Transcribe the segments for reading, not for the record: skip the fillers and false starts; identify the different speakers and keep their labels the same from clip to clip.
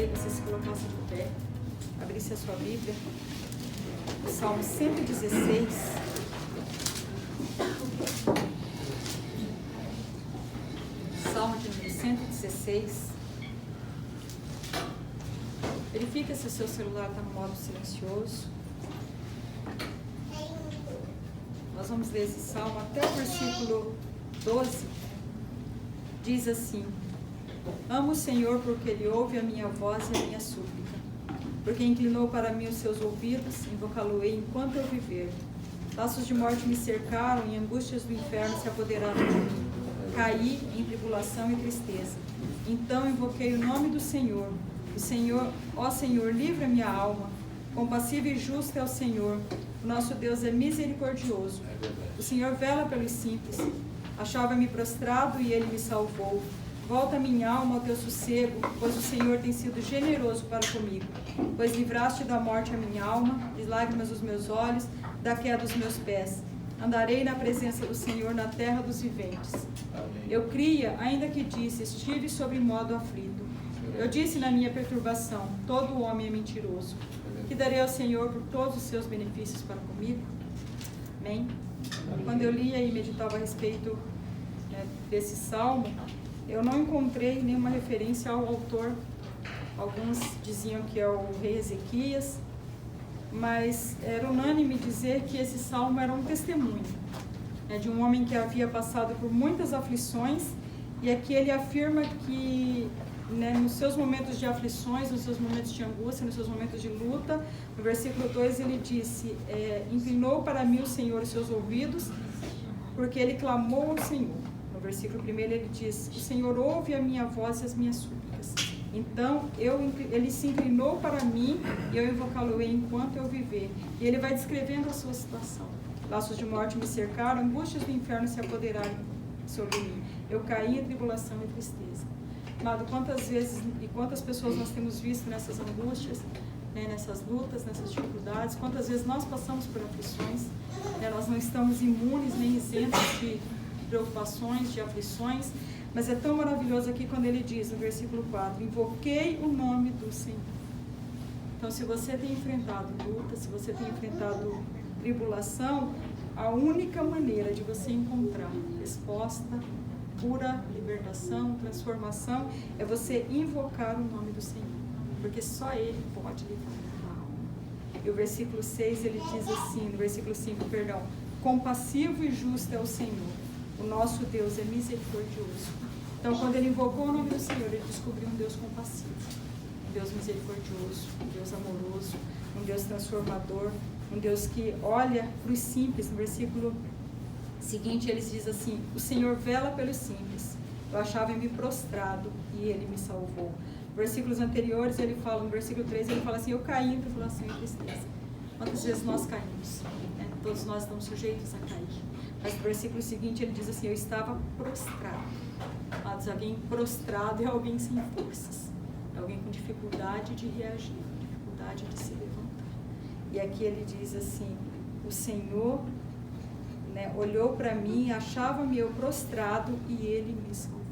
Speaker 1: gostaria que você se colocasse de pé, abrisse a sua Bíblia, o Salmo 116. Salmo de número 116. Verifica se o seu celular está no modo silencioso. Nós vamos ler esse salmo até o versículo 12. Diz assim: amo o Senhor porque Ele ouve a minha voz e a minha súplica. Porque inclinou para mim os seus ouvidos, invocá-lo-ei enquanto eu viver. Laços de morte me cercaram e angústias do inferno se apoderaram de mim. Caí em tribulação e tristeza. Então invoquei o nome do Senhor. O Senhor, ó Senhor, livra minha alma. Compassivo e justo é o Senhor. O nosso Deus é misericordioso. O Senhor vela pelos simples. Achava-me prostrado e Ele me salvou. Volta minha alma ao teu sossego, pois o Senhor tem sido generoso para comigo. Pois livraste da morte a minha alma, de lágrimas os meus olhos, da queda dos meus pés. Andarei na presença do Senhor na terra dos viventes. Eu cria, ainda que disse, estive sob modo aflito. Eu disse na minha perturbação, todo homem é mentiroso. Que darei ao Senhor por todos os seus benefícios para comigo? Amém? Quando eu lia e meditava a respeito desse salmo, eu não encontrei nenhuma referência ao autor. Alguns diziam que é o rei Ezequias, mas era unânime dizer que esse salmo era um testemunho de um homem que havia passado por muitas aflições, e aqui ele afirma que nos seus momentos de aflições, nos seus momentos de angústia, nos seus momentos de luta, no versículo 2 ele disse, inclinou para mim o Senhor os seus ouvidos, porque ele clamou ao Senhor. No versículo 1 ele diz, o Senhor ouve a minha voz e as minhas súplicas. Então ele se inclinou para mim e eu invocá-lo-ei enquanto eu viver. E ele vai descrevendo a sua situação. Laços de morte me cercaram, angústias do inferno se apoderaram sobre mim. Eu caí em tribulação e tristeza. Amado, quantas vezes e quantas pessoas nós temos visto nessas angústias, nessas lutas, nessas dificuldades, quantas vezes nós passamos por aflições, nós não estamos imunes nem isentos de preocupações, de aflições, mas é tão maravilhoso aqui quando ele diz no versículo 4, invoquei o nome do Senhor. Então, se você tem enfrentado luta, se você tem enfrentado tribulação, a única maneira de você encontrar resposta, cura, libertação, transformação, é você invocar o nome do Senhor, porque só Ele pode livrar a alma. E o versículo 6, ele diz assim, no versículo 5, perdão, compassivo e justo é o Senhor, o nosso Deus é misericordioso. Então, quando ele invocou o nome do Senhor, ele descobriu um Deus compassivo, um Deus misericordioso, um Deus amoroso, um Deus transformador, um Deus que olha para os simples. No versículo seguinte, ele diz assim, o Senhor vela pelos simples, eu achava-me prostrado e Ele me salvou. Versículos anteriores, ele fala, no versículo 3, ele fala assim, eu caí em tribulação e tristeza. Quantas vezes nós caímos? Todos nós estamos sujeitos a cair. Mas no versículo seguinte, ele diz assim, eu estava prostrado. Mas alguém prostrado é alguém sem forças, é alguém com dificuldade de reagir, dificuldade de se levantar. E aqui ele diz assim, o Senhor olhou para mim, achava-me eu prostrado e Ele me salvou.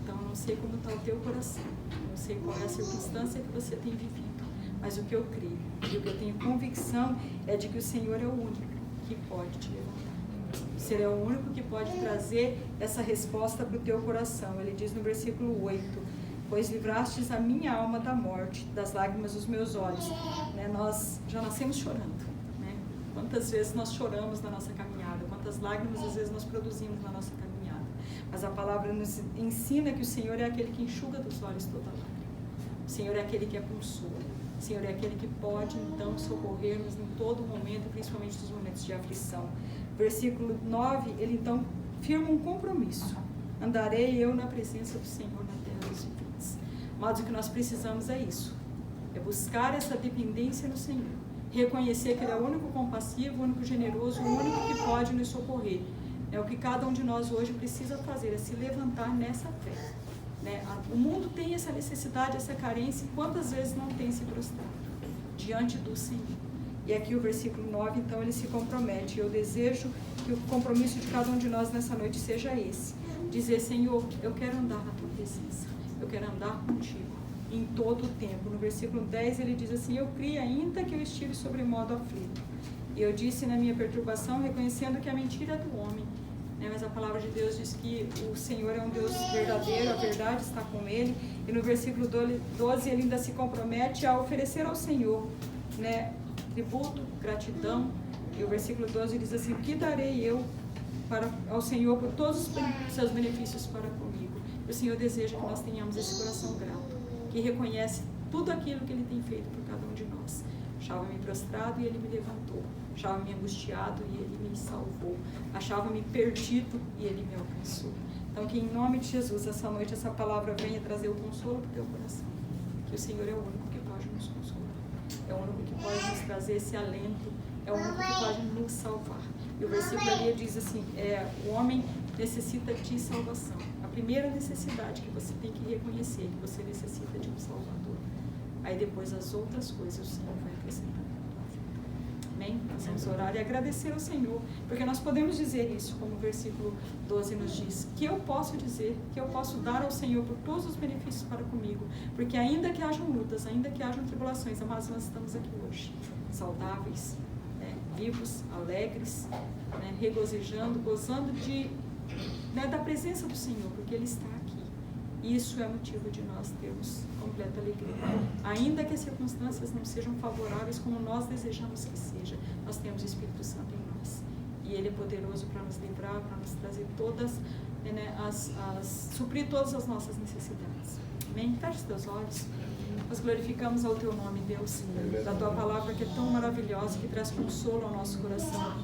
Speaker 1: Então, não sei como está o teu coração, não sei qual é a circunstância que você tem vivido, mas o que eu creio e o que eu tenho convicção é de que o Senhor é o único que pode te levantar. O Senhor é o único que pode trazer essa resposta para o teu coração. Ele diz no versículo 8, pois livrastes a minha alma da morte, das lágrimas dos meus olhos. Nós já nascemos chorando. Quantas vezes nós choramos na nossa caminhada, quantas lágrimas às vezes nós produzimos na nossa caminhada. Mas a palavra nos ensina que o Senhor é aquele que enxuga dos olhos toda lágrima. O Senhor é aquele que é consola. O Senhor é aquele que pode, então, socorrer-nos em todo momento, principalmente nos momentos de aflição. Versículo 9, ele então firma um compromisso. Andarei eu na presença do Senhor na terra dos viventes. Mas o que nós precisamos é isso. É buscar essa dependência no Senhor. Reconhecer que Ele é o único compassivo, o único generoso, o único que pode nos socorrer. É o que cada um de nós hoje precisa fazer, é se levantar nessa fé. O mundo tem essa necessidade, essa carência, e quantas vezes não tem se prostrado diante do Senhor. E aqui o versículo 9, então, ele se compromete. Eu desejo que o compromisso de cada um de nós nessa noite seja esse. Dizer, Senhor, eu quero andar na Tua presença, eu quero andar contigo. em todo o tempo. No versículo 10 ele diz assim: eu criei ainda que eu estive sobremodo aflito. E eu disse na minha perturbação, reconhecendo que a mentira é do homem. Mas a palavra de Deus diz que o Senhor é um Deus verdadeiro, a verdade está com ele. E no versículo 12 ele ainda se compromete a oferecer ao Senhor, tributo, gratidão. E o versículo 12 diz assim: o que darei eu ao Senhor por todos os seus benefícios para comigo? E o Senhor deseja que nós tenhamos esse coração grato, que reconhece tudo aquilo que Ele tem feito por cada um de nós. Achava-me prostrado e Ele me levantou. Achava-me angustiado e Ele me salvou. Achava-me perdido e Ele me alcançou. Então, que em nome de Jesus, essa noite, essa palavra venha trazer o consolo para o teu coração. Que o Senhor é o único que pode nos consolar. É o único que pode nos trazer esse alento. É o único que pode nos salvar. E o versículo ali diz assim: o homem necessita de salvação. A primeira necessidade que você tem que reconhecer, que você necessita de um Salvador. Aí depois as outras coisas o Senhor vai acrescentar na tua vida. Amém? Nós vamos orar e agradecer ao Senhor, porque nós podemos dizer isso, como o versículo 12 nos diz, que eu posso dizer, que eu posso dar ao Senhor por todos os benefícios para comigo, porque ainda que hajam lutas, ainda que hajam tribulações, amados, nós estamos aqui hoje, saudáveis, vivos, alegres, regozijando, gozando da presença do Senhor, porque Ele está aqui. Isso é motivo de nós termos completa alegria. Ainda que as circunstâncias não sejam favoráveis como nós desejamos que seja, nós temos o Espírito Santo em nós. E Ele é poderoso para nos livrar, para nos trazer todas, suprir todas as nossas necessidades. Amém? Feche os teus olhos. Nós glorificamos ao Teu nome, Deus, da Tua palavra que é tão maravilhosa, que traz consolo ao nosso coração.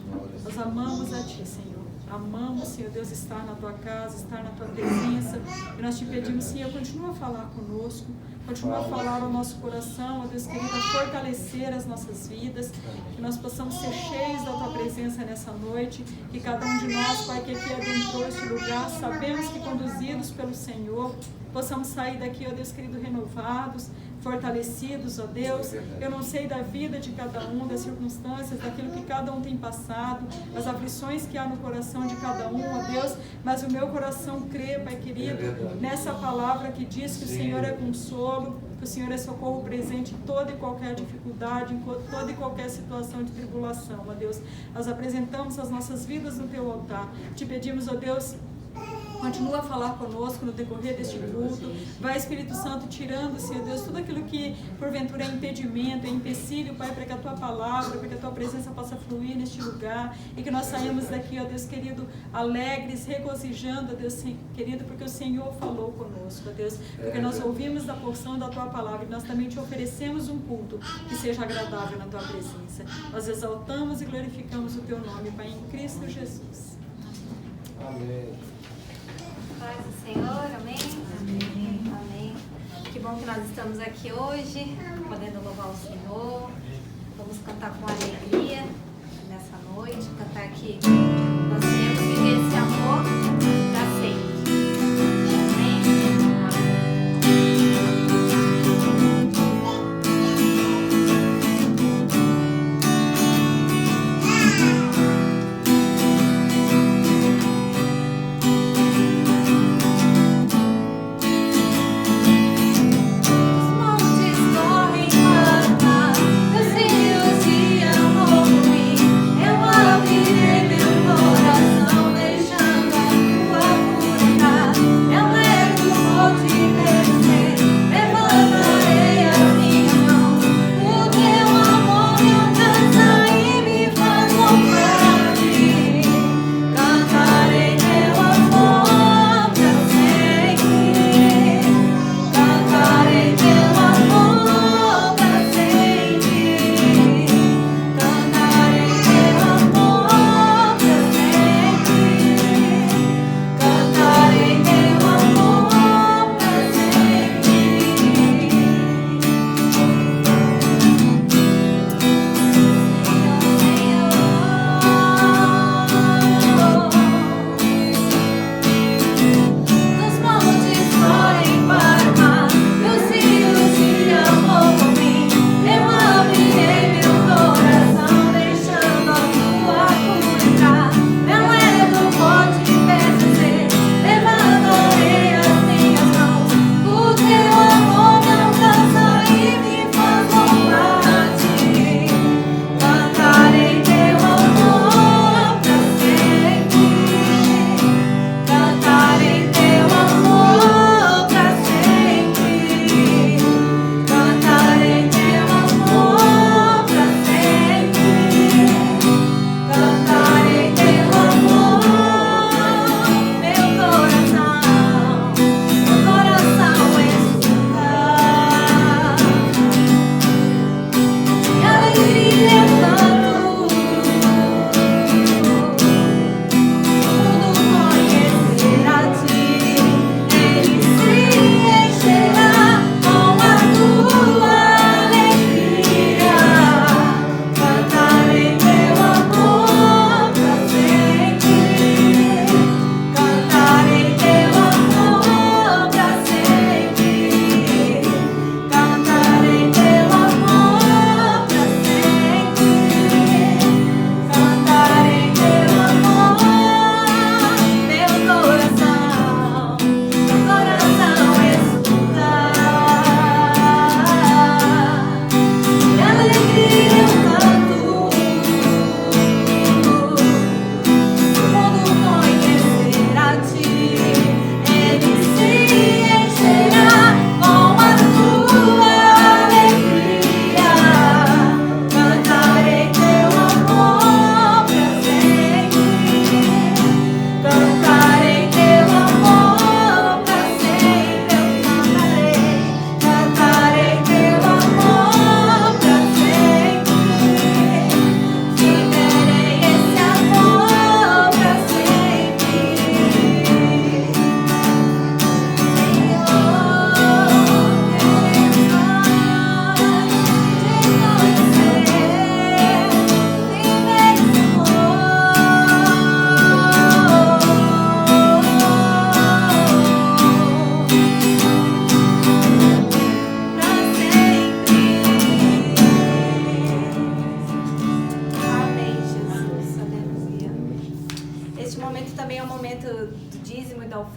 Speaker 1: Nós amamos a Ti, Senhor. Amamos, Senhor Deus, estar na Tua casa, estar na Tua presença. E nós Te pedimos, Senhor, continua a falar conosco, continua a falar ao nosso coração, ó Deus querido, a fortalecer as nossas vidas, que nós possamos ser cheios da Tua presença nessa noite, que cada um de nós, Pai, que aqui adentrou este lugar, sabemos que conduzidos pelo Senhor, possamos sair daqui, ó Deus querido, renovados, fortalecidos, ó Deus. Eu não sei da vida de cada um, das circunstâncias, daquilo que cada um tem passado, das aflições que há no coração de cada um, ó Deus, mas o meu coração crê, Pai querido, nessa palavra que diz que o Senhor é consolo, que o Senhor é socorro presente em toda e qualquer dificuldade, em toda e qualquer situação de tribulação, ó Deus. Nós apresentamos as nossas vidas no Teu altar, te pedimos, ó Deus, continua a falar conosco no decorrer deste culto. Vai, Espírito Santo, tirando, Senhor Deus, tudo aquilo que porventura é impedimento, é empecilho, Pai, para que a Tua palavra, para que a Tua presença possa fluir neste lugar e que nós saímos daqui, ó Deus querido, alegres, regozijando, ó Deus querido, porque o Senhor falou conosco, ó Deus, porque nós ouvimos da porção da Tua palavra e nós também Te oferecemos um culto que seja agradável na Tua presença. Nós exaltamos e glorificamos o Teu nome, Pai, em Cristo Jesus.
Speaker 2: Amém.
Speaker 3: Paz do Senhor, amém? Amém. Amém. Que bom que nós estamos aqui hoje, podendo louvar o Senhor. Vamos cantar com alegria nessa noite, cantar que nós queremos viver esse amor para sempre.
Speaker 4: Eu abrirei meu coração, deixando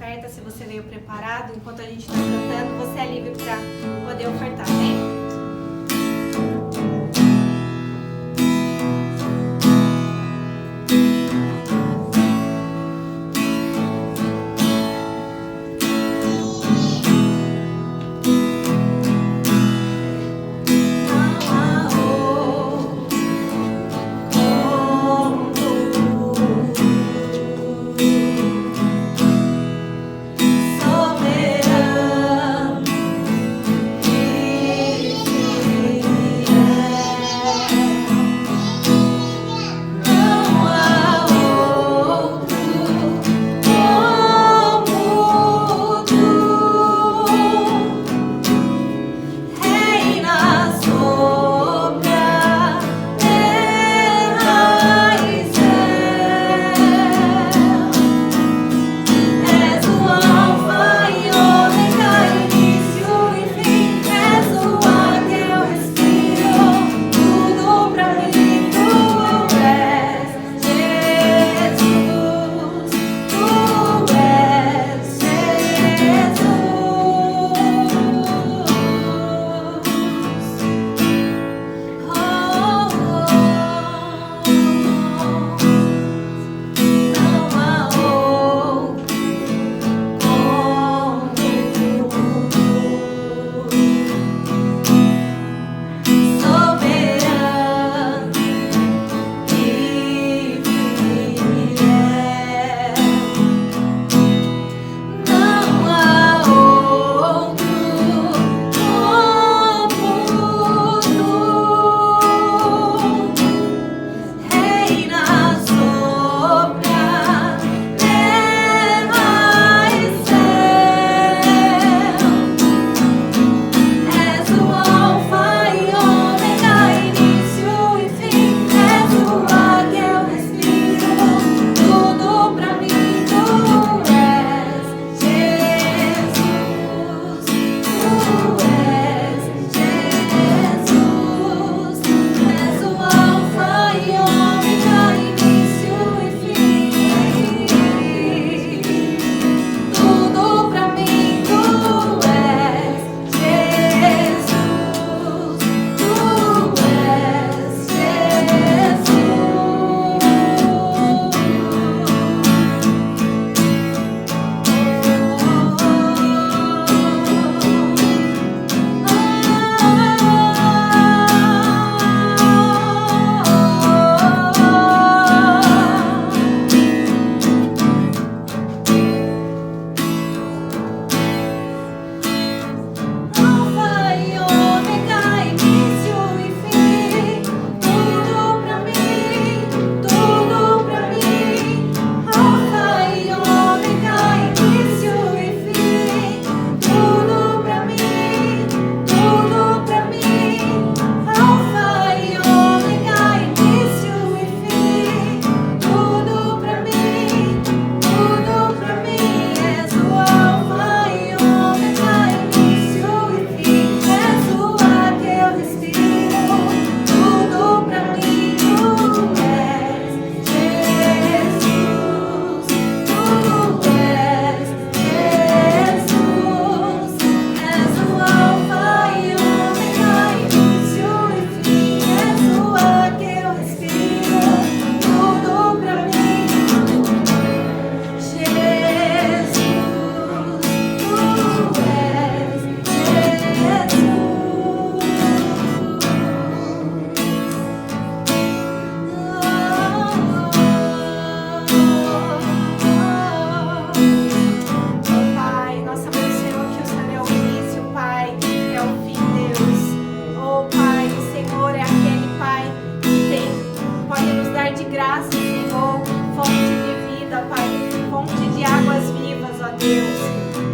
Speaker 3: oferta, se você veio preparado, enquanto a gente está cantando, você é livre para poder ofertar, amém?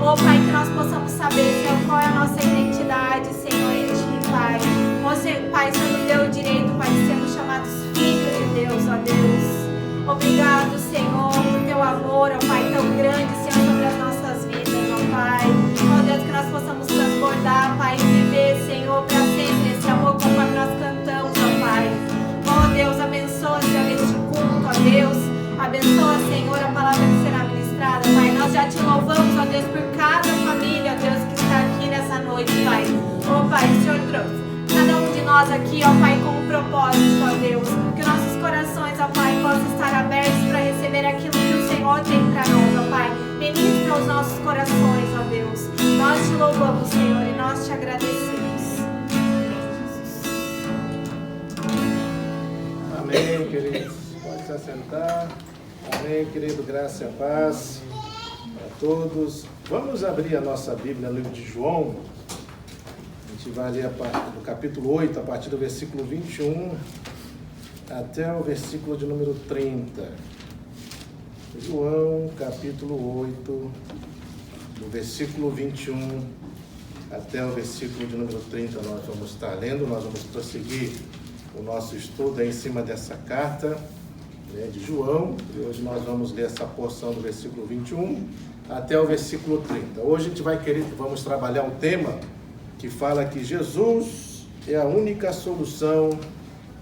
Speaker 4: Oh, Pai, que nós possamos saber, Senhor, qual é a nossa identidade, Senhor, em Ti, Pai. Você, Pai, sendo deu o direito, Pai, de sermos chamados filhos de Deus, ó Deus. Obrigado, Senhor, por Teu amor, ó Pai, tão grande, Senhor, sobre as nossas vidas, ó Pai. Ó Deus, que nós possamos transbordar, Pai, e viver, Senhor, para sempre esse amor conforme nós cantamos, ó Pai. Ó Deus, abençoa, Senhor, este culto, ó Deus. Abençoa, Senhor, a palavra que será ministrada, Pai. Nós já Te louvamos Deus, por cada família, ó Deus, que está aqui nessa noite, Pai. Ó Pai, o Senhor trouxe cada um de nós aqui, ó Pai, com um propósito, ó Deus. Que nossos corações, ó Pai, possam estar abertos para receber aquilo que o Senhor tem para nós, ó Pai. Ministra os nossos corações, ó Deus. Nós te louvamos, Senhor, e nós te agradecemos.
Speaker 2: Amém, queridos. Pode se assentar. Amém, querido. Graça e paz a todos. Vamos abrir a nossa Bíblia no livro de João. A gente vai ler do capítulo 8, a partir do versículo 21 até o versículo de número 30. João, capítulo 8, do versículo 21 até o versículo de número 30. Nós vamos estar lendo, nós vamos prosseguir o nosso estudo em cima dessa carta, né, de João. E hoje nós vamos ler essa porção do versículo 21 até o versículo 30. Hoje a gente vamos trabalhar um tema que fala que Jesus é a única solução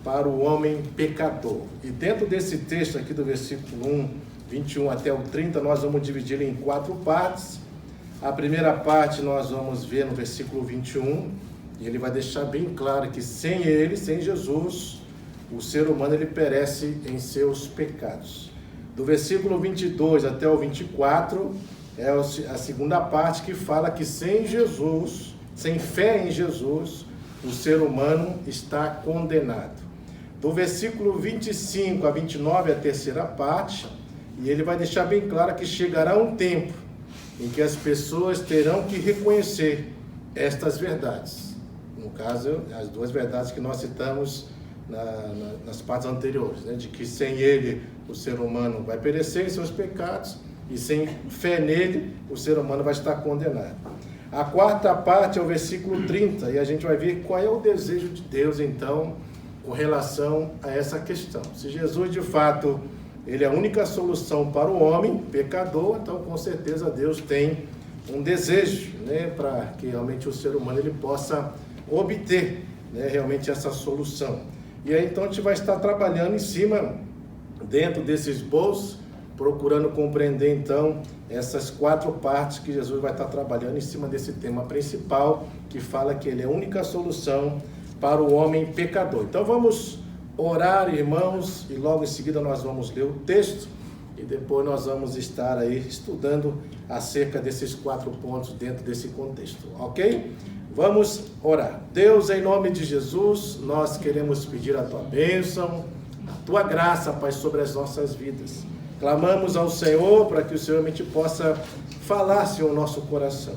Speaker 2: para o homem pecador. E dentro desse texto aqui do versículo 21 até o 30, nós vamos dividir em 4 partes. A primeira parte nós vamos ver no versículo 21, e ele vai deixar bem claro que sem ele, sem Jesus, o ser humano ele perece em seus pecados. Do versículo 22 até o 24 é a segunda parte, que fala que sem Jesus, sem fé em Jesus, o ser humano está condenado. Do versículo 25 a 29 é a terceira parte, e ele vai deixar bem claro que chegará um tempo em que as pessoas terão que reconhecer estas verdades. No caso, as 2 verdades que nós citamos nas partes anteriores, né? De que sem ele o ser humano vai perecer em seus pecados, e sem fé nele o ser humano vai estar condenado. A quarta parte é o versículo 30, e a gente vai ver qual é o desejo de Deus, então, com relação a essa questão. Se Jesus, de fato, ele é a única solução para o homem pecador, então, com certeza, Deus tem um desejo, né, para que realmente o ser humano ele possa obter, né, realmente essa solução. E aí, então, a gente vai estar trabalhando em cima, dentro desses bolsos, procurando compreender, então, essas 4 partes que Jesus vai estar trabalhando em cima desse tema principal, que fala que ele é a única solução para o homem pecador. Então, vamos orar, irmãos, e logo em seguida nós vamos ler o texto, e depois nós vamos estar aí estudando acerca desses 4 pontos dentro desse contexto, ok? Vamos orar. Deus, em nome de Jesus, nós queremos pedir a Tua bênção, a Tua graça, Pai, sobre as nossas vidas. Clamamos ao Senhor para que o Senhor realmente possa falar, Senhor, o nosso coração.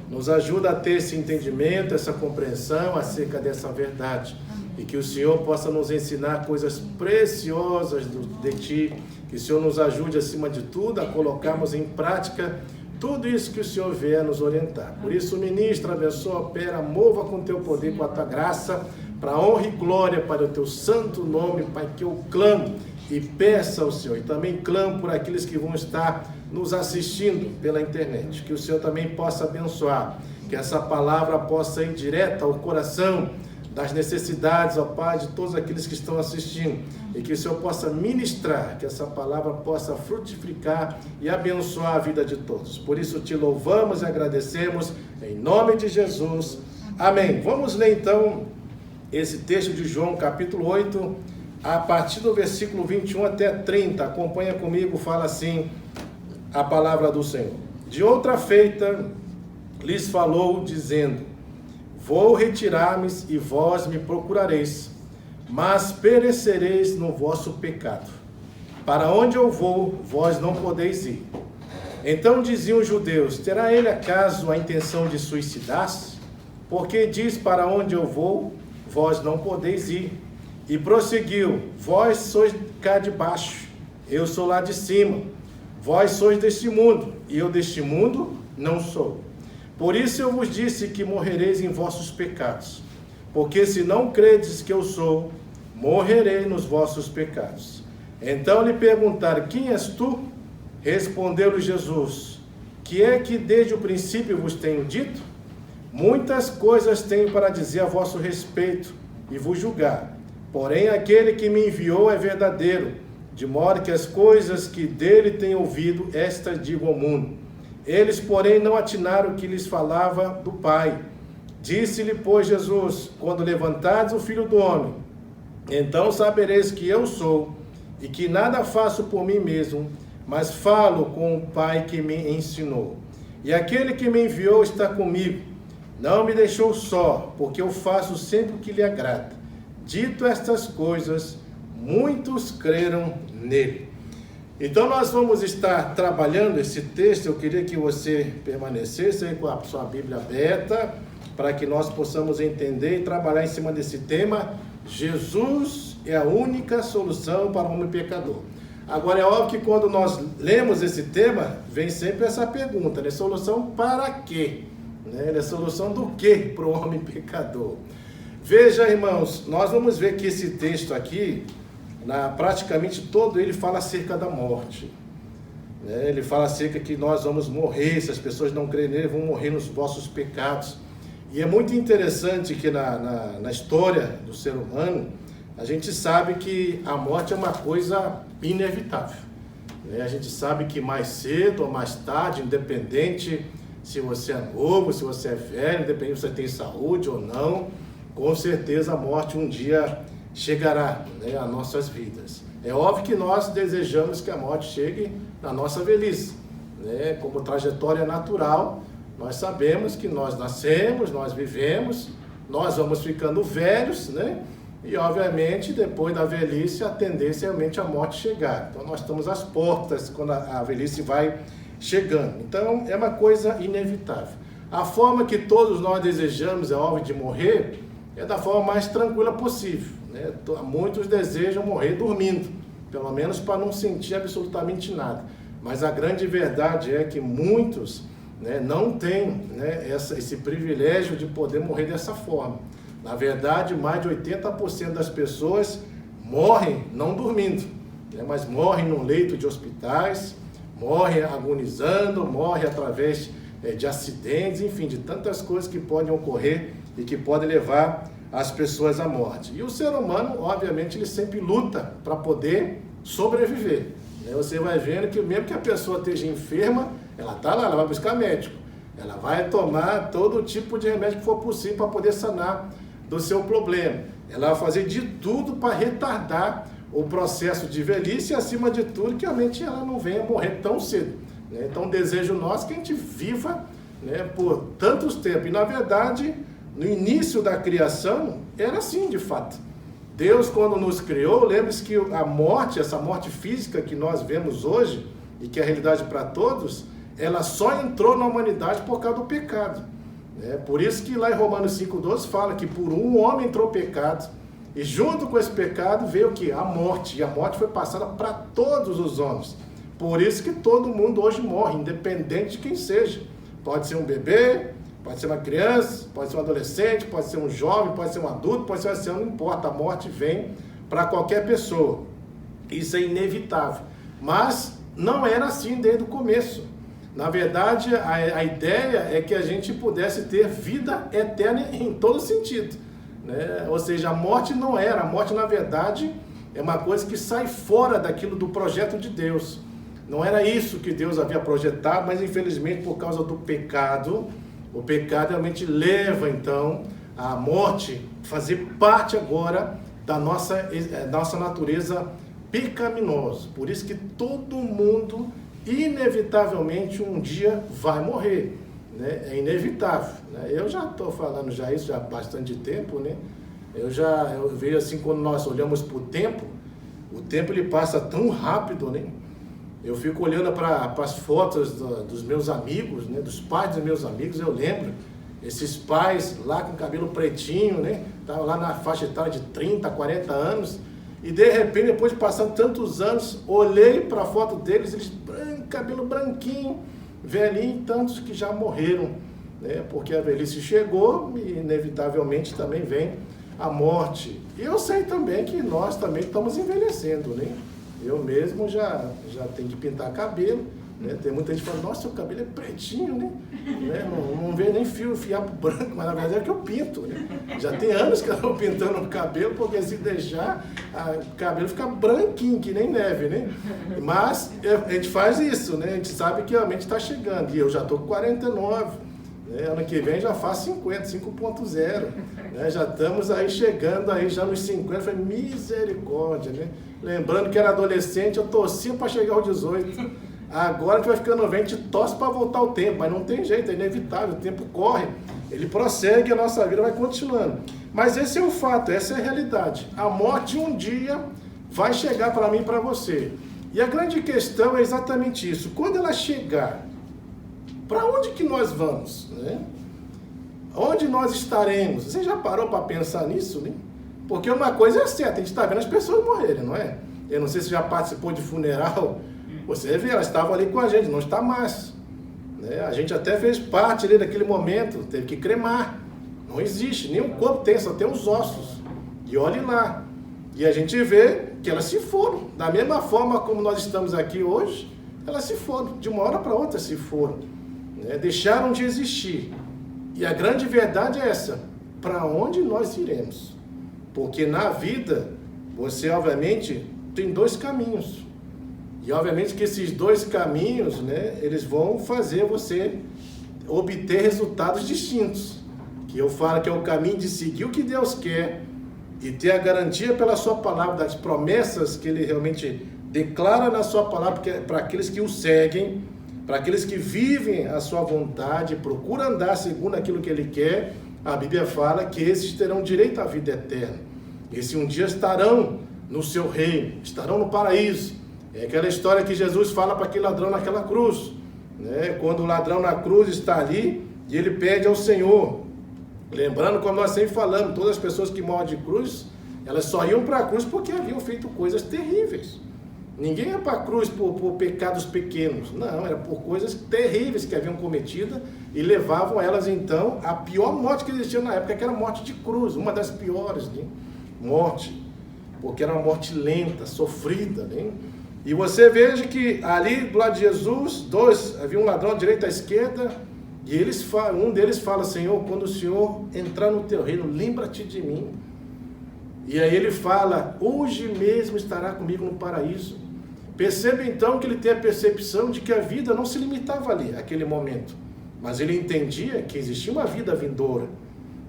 Speaker 2: Nos ajuda a ter esse entendimento, essa compreensão acerca dessa verdade. E que o Senhor possa nos ensinar coisas preciosas de Ti. Que o Senhor nos ajude, acima de tudo, a colocarmos em prática tudo isso que o Senhor vier nos orientar. Por isso, ministra, abençoa, opera, mova com Teu poder, com a Tua graça, para honra e glória para o Teu santo nome, Pai, que eu clamo e peça ao Senhor. E também clamo por aqueles que vão estar nos assistindo pela internet. Que o Senhor também possa abençoar, que essa palavra possa ir direta ao coração das necessidades, ó Pai, de todos aqueles que estão assistindo, e que o Senhor possa ministrar, que essa palavra possa frutificar e abençoar a vida de todos. Por isso te louvamos e agradecemos, em nome de Jesus. Amém. Vamos ler então esse texto de João, capítulo 8, a partir do versículo 21 até 30. Acompanha comigo, fala assim a palavra do Senhor. De outra feita lhes falou, dizendo: vou retirar-me e vós me procurareis, mas perecereis no vosso pecado. Para onde eu vou, vós não podeis ir. Então diziam os judeus: terá ele acaso a intenção de suicidar-se? Porque diz: para onde eu vou, vós não podeis ir. E prosseguiu: vós sois cá de baixo, eu sou lá de cima. Vós sois deste mundo, e eu deste mundo não sou. Por isso eu vos disse que morrereis em vossos pecados, porque se não credes que eu sou, morrerei nos vossos pecados. Então lhe perguntaram: quem és tu? Respondeu-lhe Jesus: que é que desde o princípio vos tenho dito? Muitas coisas tenho para dizer a vosso respeito e vos julgar. Porém aquele que me enviou é verdadeiro, de modo que as coisas que dele tenho ouvido, estas digo ao mundo. Eles, porém, não atinaram que lhes falava do Pai. Disse-lhe, pois, Jesus: quando levantardes o Filho do Homem, então sabereis que eu sou, e que nada faço por mim mesmo, mas falo com o Pai que me ensinou. E aquele que me enviou está comigo. Não me deixou só, porque eu faço sempre o que lhe agrada. Dito estas coisas, muitos creram nele. Então nós vamos estar trabalhando esse texto. Eu queria que você permanecesse aí com a sua Bíblia aberta, para que nós possamos entender e trabalhar em cima desse tema. Jesus é a única solução para o homem pecador. Agora é óbvio que quando nós lemos esse tema, vem sempre essa pergunta, né? Solução para quê? Né? Solução do quê para o homem pecador? Veja, irmãos, nós vamos ver que esse texto aqui, praticamente todo ele fala acerca da morte. Né? Ele fala acerca que nós vamos morrer, se as pessoas não crerem nele, vão morrer nos vossos pecados. E é muito interessante que na história do ser humano, a gente sabe que a morte é uma coisa inevitável. Né? A gente sabe que mais cedo ou mais tarde, independente se você é novo, se você é velho, independente se você tem saúde ou não, com certeza a morte um dia chegará, né, às nossas vidas. É óbvio que nós desejamos que a morte chegue na nossa velhice, né? Como trajetória natural, nós sabemos que nós nascemos, nós vivemos, nós vamos ficando velhos, né? E obviamente depois da velhice a tendência é realmente a morte chegar. Então nós estamos às portas quando a velhice vai chegando. Então é uma coisa inevitável. A forma que todos nós desejamos, é óbvio, de morrer, é da forma mais tranquila possível. Né? Muitos desejam morrer dormindo, pelo menos para não sentir absolutamente nada. Mas a grande verdade é que muitos, né, não têm, né, esse privilégio de poder morrer dessa forma. Na verdade, mais de 80% das pessoas morrem não dormindo, né, mas morrem no leito de hospitais, morrem agonizando, morrem através de acidentes, enfim, de tantas coisas que podem ocorrer e que podem levar as pessoas à morte. E o ser humano, obviamente, ele sempre luta para poder sobreviver. Você vai vendo que mesmo que a pessoa esteja enferma, ela está lá, ela vai buscar médico. Ela vai tomar todo tipo de remédio que for possível para poder sanar do seu problema. Ela vai fazer de tudo para retardar o processo de velhice e, acima de tudo, que realmente ela não venha morrer tão cedo. Então, o desejo nosso é que a gente viva, né, por tantos tempos. E, na verdade, no início da criação, era assim, de fato. Deus, quando nos criou, lembre-se que a morte, essa morte física que nós vemos hoje, e que é a realidade para todos, ela só entrou na humanidade por causa do pecado. Por isso que lá em Romanos 5,12 fala que por um homem entrou o pecado, e junto com esse pecado veio o quê? A morte, e a morte foi passada para todos os homens. Por isso que todo mundo hoje morre, independente de quem seja. Pode ser um bebê, pode ser uma criança, pode ser um adolescente, pode ser um jovem, pode ser um adulto, pode ser um ancião, não importa, a morte vem para qualquer pessoa. Isso é inevitável. Mas não era assim desde o começo. Na verdade, a ideia é que a gente pudesse ter vida eterna em todo sentido. Né? Ou seja, a morte não era. A morte, na verdade, é uma coisa que sai fora daquilo do projeto de Deus. Não era isso que Deus havia projetado, mas infelizmente por causa do pecado, o pecado realmente leva então a morte a fazer parte agora da nossa natureza pecaminosa. Por isso que todo mundo inevitavelmente um dia vai morrer, né? É inevitável, né? Eu já estou falando isso já há bastante tempo, né? Eu vejo assim, quando nós olhamos para o tempo ele passa tão rápido, né? Eu fico olhando para as fotos dos meus amigos, né? Dos pais dos meus amigos, eu lembro, esses pais lá com cabelo pretinho, né? Estavam lá na faixa etária de 30, 40 anos, e de repente, depois de passar tantos anos, olhei para a foto deles, eles cabelo branquinho, velhinho, tantos que já morreram, né? Porque a velhice chegou e inevitavelmente também vem a morte. E eu sei também que nós também estamos envelhecendo, né? Eu mesmo já tenho que pintar cabelo, Né? Tem muita gente que fala, nossa, seu cabelo é pretinho, né? Não vê nem fiapo branco, mas na verdade é que eu pinto. Né? Já tem anos que eu estou pintando o cabelo, porque se deixar, o cabelo fica branquinho, que nem neve, né? Mas a gente faz isso, né? A gente sabe que realmente está chegando. E eu já estou com 49. Né? Ano que vem já faço 50, 5.0. Né? Já estamos aí chegando aí já nos 50. Foi misericórdia, né? Lembrando que era adolescente, eu torcia para chegar aos 18. Agora que vai ficando velho, a gente torce para voltar o tempo, mas não tem jeito, é inevitável, o tempo corre, ele prossegue, a nossa vida vai continuando. Mas esse é o fato, essa é a realidade. A morte um dia vai chegar para mim e para você. E a grande questão é exatamente isso. Quando ela chegar, para onde que nós vamos? Né? Onde nós estaremos? Você já parou para pensar nisso? Né? Porque uma coisa é certa, a gente está vendo as pessoas morrerem, não é? Eu não sei se já participou de funeral. Você vê, ela estava ali com a gente, não está mais. Né? A gente até fez parte ali daquele momento, teve que cremar. Não existe, nem o corpo tem, só tem os ossos. E olhe lá. E a gente vê que elas se foram. Da mesma forma como nós estamos aqui hoje, elas se foram. De uma hora para outra se foram. Né? Deixaram de existir. E a grande verdade é essa. Para onde nós iremos? Porque na vida, você obviamente tem dois caminhos. E obviamente que esses dois caminhos, né, eles vão fazer você obter resultados distintos. Que eu falo que é o caminho de seguir o que Deus quer e ter a garantia pela sua palavra, das promessas que Ele realmente declara na sua palavra para aqueles que o seguem, para aqueles que vivem a sua vontade, procuram andar segundo aquilo que Ele quer. A Bíblia fala que esses terão direito à vida eterna. Esses um dia estarão no seu reino, estarão no paraíso. É aquela história que Jesus fala para aquele ladrão naquela cruz, né? Quando o ladrão na cruz está ali e ele pede ao Senhor, lembrando como nós sempre falamos, todas as pessoas que morrem de cruz, elas só iam para a cruz porque haviam feito coisas terríveis. Ninguém ia para a cruz por pecados pequenos, não, era por coisas terríveis que haviam cometido e levavam elas então à pior morte que existia na época, que era a morte de cruz, uma das piores, né? Morte, porque era uma morte lenta, sofrida, né? E você veja que ali do lado de Jesus, havia um ladrão à direita e à esquerda, e um deles fala, Senhor, quando o Senhor entrar no teu reino, lembra-te de mim. E aí ele fala, hoje mesmo estará comigo no paraíso. Perceba então que ele tem a percepção de que a vida não se limitava ali, aquele momento. Mas ele entendia que existia uma vida vindoura.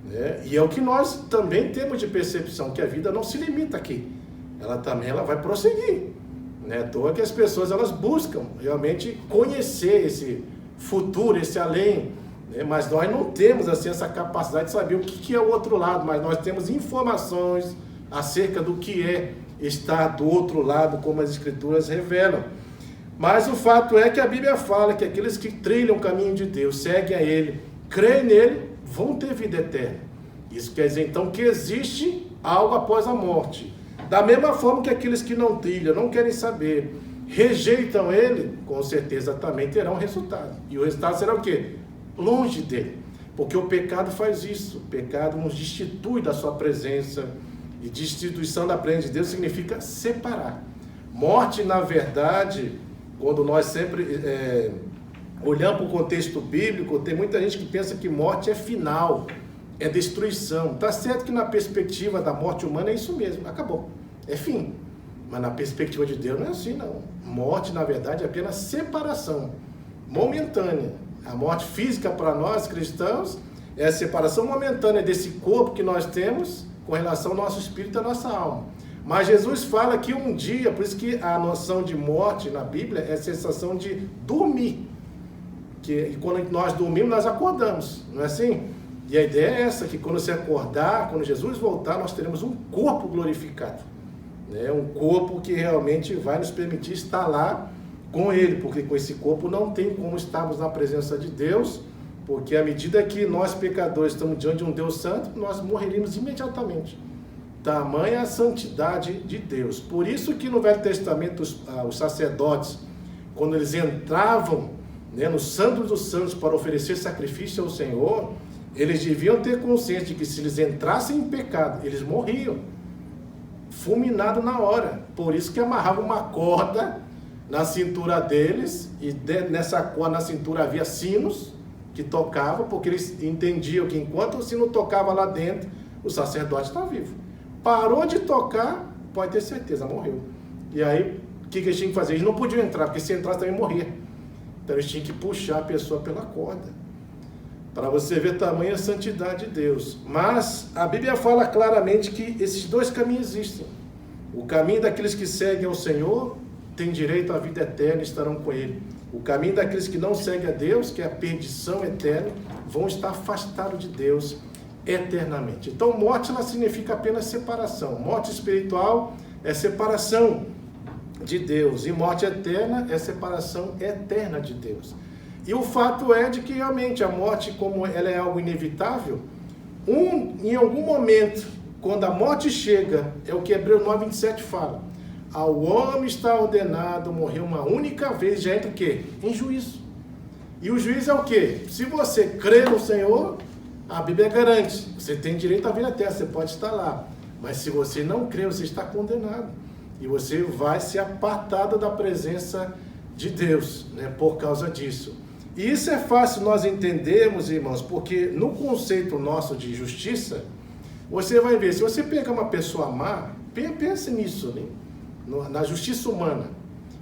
Speaker 2: Né? E é o que nós também temos de percepção, que a vida não se limita aqui. Ela vai prosseguir. Não é à toa que as pessoas elas buscam realmente conhecer esse futuro, esse além, né? Mas nós não temos assim, essa capacidade de saber o que é o outro lado, mas nós temos informações acerca do que é estar do outro lado, como as Escrituras revelam. Mas o fato é que a Bíblia fala que aqueles que trilham o caminho de Deus, seguem a Ele, creem nele, vão ter vida eterna. Isso quer dizer então que existe algo após a morte. Da mesma forma que aqueles que não trilham, não querem saber, rejeitam ele, com certeza também terão resultado. E o resultado será o quê? Longe dele. Porque o pecado faz isso. O pecado nos destitui da sua presença. E destituição da presença de Deus significa separar. Morte, na verdade, quando nós sempre olhamos para o contexto bíblico, tem muita gente que pensa que morte é final. É destruição. Está certo que na perspectiva da morte humana é isso mesmo, acabou, é fim. Mas na perspectiva de Deus não é assim, não. Morte, na verdade, é apenas separação momentânea. A morte física para nós cristãos é a separação momentânea desse corpo que nós temos com relação ao nosso espírito e à nossa alma. Mas Jesus fala que um dia, por isso que a noção de morte na Bíblia é a sensação de dormir. E quando nós dormimos, nós acordamos, não é assim? E a ideia é essa, que quando você acordar, quando Jesus voltar, nós teremos um corpo glorificado. Né? Um corpo que realmente vai nos permitir estar lá com Ele, porque com esse corpo não tem como estarmos na presença de Deus, porque à medida que nós pecadores estamos diante de um Deus santo, nós morreríamos imediatamente. Tamanha a santidade de Deus. Por isso que no Velho Testamento os sacerdotes, quando eles entravam, né, no Santo dos Santos para oferecer sacrifício ao Senhor, eles deviam ter consciência de que se eles entrassem em pecado, eles morriam, fulminados na hora. Por isso que amarravam uma corda na cintura deles, e nessa corda na cintura havia sinos que tocavam, porque eles entendiam que enquanto o sino tocava lá dentro, o sacerdote está vivo. Parou de tocar, pode ter certeza, morreu. E aí, o que eles tinham que fazer? Eles não podiam entrar, porque se entrasse também morria. Então eles tinham que puxar a pessoa pela corda, para você ver tamanha santidade de Deus. Mas a Bíblia fala claramente que esses dois caminhos existem. O caminho daqueles que seguem ao Senhor tem direito à vida eterna e estarão com Ele. O caminho daqueles que não seguem a Deus, que é a perdição eterna, vão estar afastados de Deus eternamente. Então, morte, ela significa apenas separação. Morte espiritual é separação de Deus, e morte eterna é separação eterna de Deus. E o fato é de que realmente a morte, como ela é algo inevitável, em algum momento, quando a morte chega, é o que Hebreus 9:27 fala, ao homem está ordenado morrer uma única vez, já entra o quê? Em juízo. E o juízo é o quê? Se você crê no Senhor, a Bíblia garante, você tem direito à vida eterna, você pode estar lá. Mas se você não crê, você está condenado. E você vai ser apartado da presença de Deus, né, por causa disso. E isso é fácil nós entendermos, irmãos, porque no conceito nosso de justiça, você vai ver, se você pega uma pessoa má, pense nisso, né? Na justiça humana.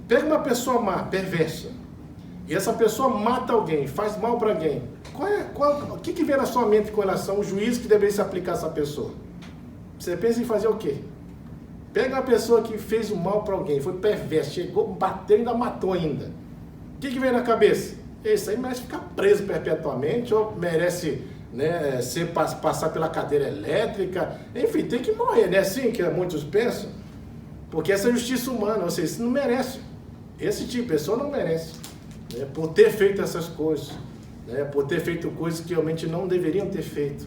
Speaker 2: Pega uma pessoa má, perversa, e essa pessoa mata alguém, faz mal para alguém. O que vem na sua mente com relação ao juízo que deveria se aplicar a essa pessoa? Você pensa em fazer o quê? Pega uma pessoa que fez o mal para alguém, foi perverso, chegou, bateu e ainda matou ainda. O que vem na cabeça? Esse aí merece ficar preso perpetuamente, ou merece, né, passar pela cadeira elétrica, enfim, tem que morrer, né? Assim que muitos pensam. Porque essa é justiça humana, ou seja, isso não merece. Esse tipo de pessoa não merece, né, por ter feito essas coisas, né, por ter feito coisas que realmente não deveriam ter feito.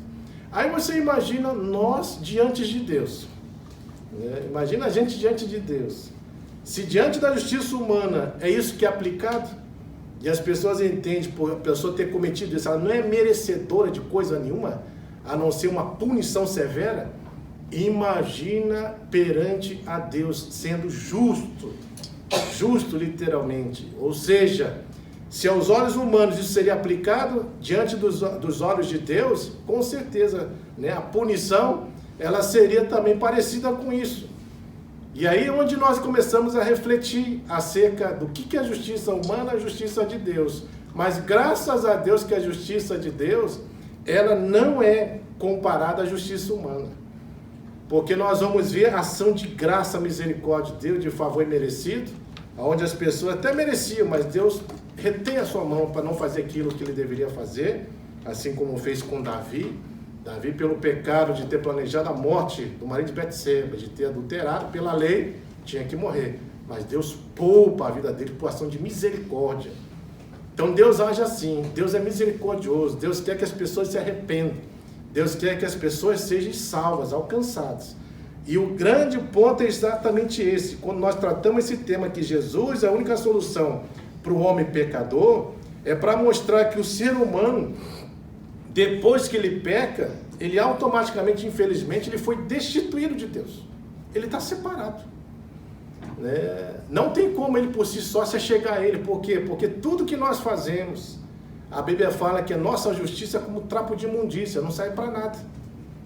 Speaker 2: Aí você imagina nós diante de Deus. Imagina a gente diante de Deus. Se diante da justiça humana é isso que é aplicado, e as pessoas entendem, por a pessoa ter cometido isso, ela não é merecedora de coisa nenhuma, a não ser uma punição severa, imagina perante a Deus sendo justo, justo literalmente. Ou seja, se aos olhos humanos isso seria aplicado, diante dos olhos de Deus, com certeza, né, a punição ela seria também parecida com isso. E aí é onde nós começamos a refletir acerca do que é a justiça humana e a justiça de Deus. Mas graças a Deus que a justiça de Deus, ela não é comparada à justiça humana. Porque nós vamos ver a ação de graça, misericórdia de Deus, de favor imerecido, onde as pessoas até mereciam, mas Deus retém a sua mão para não fazer aquilo que ele deveria fazer, assim como fez com Davi. Davi, pelo pecado de ter planejado a morte do marido de Betseba, de ter adulterado, pela lei, tinha que morrer. Mas Deus poupa a vida dele por ação de misericórdia. Então Deus age assim, Deus é misericordioso, Deus quer que as pessoas se arrependam, Deus quer que as pessoas sejam salvas, alcançadas. E o grande ponto é exatamente esse, quando nós tratamos esse tema que Jesus é a única solução para o homem pecador, é para mostrar que o ser humano, depois que ele peca, ele automaticamente, infelizmente, ele foi destituído de Deus. Ele está separado. Não tem como ele por si só se chegar a ele. Por quê? Porque tudo que nós fazemos, a Bíblia fala que a nossa justiça é como trapo de imundícia, não serve para nada.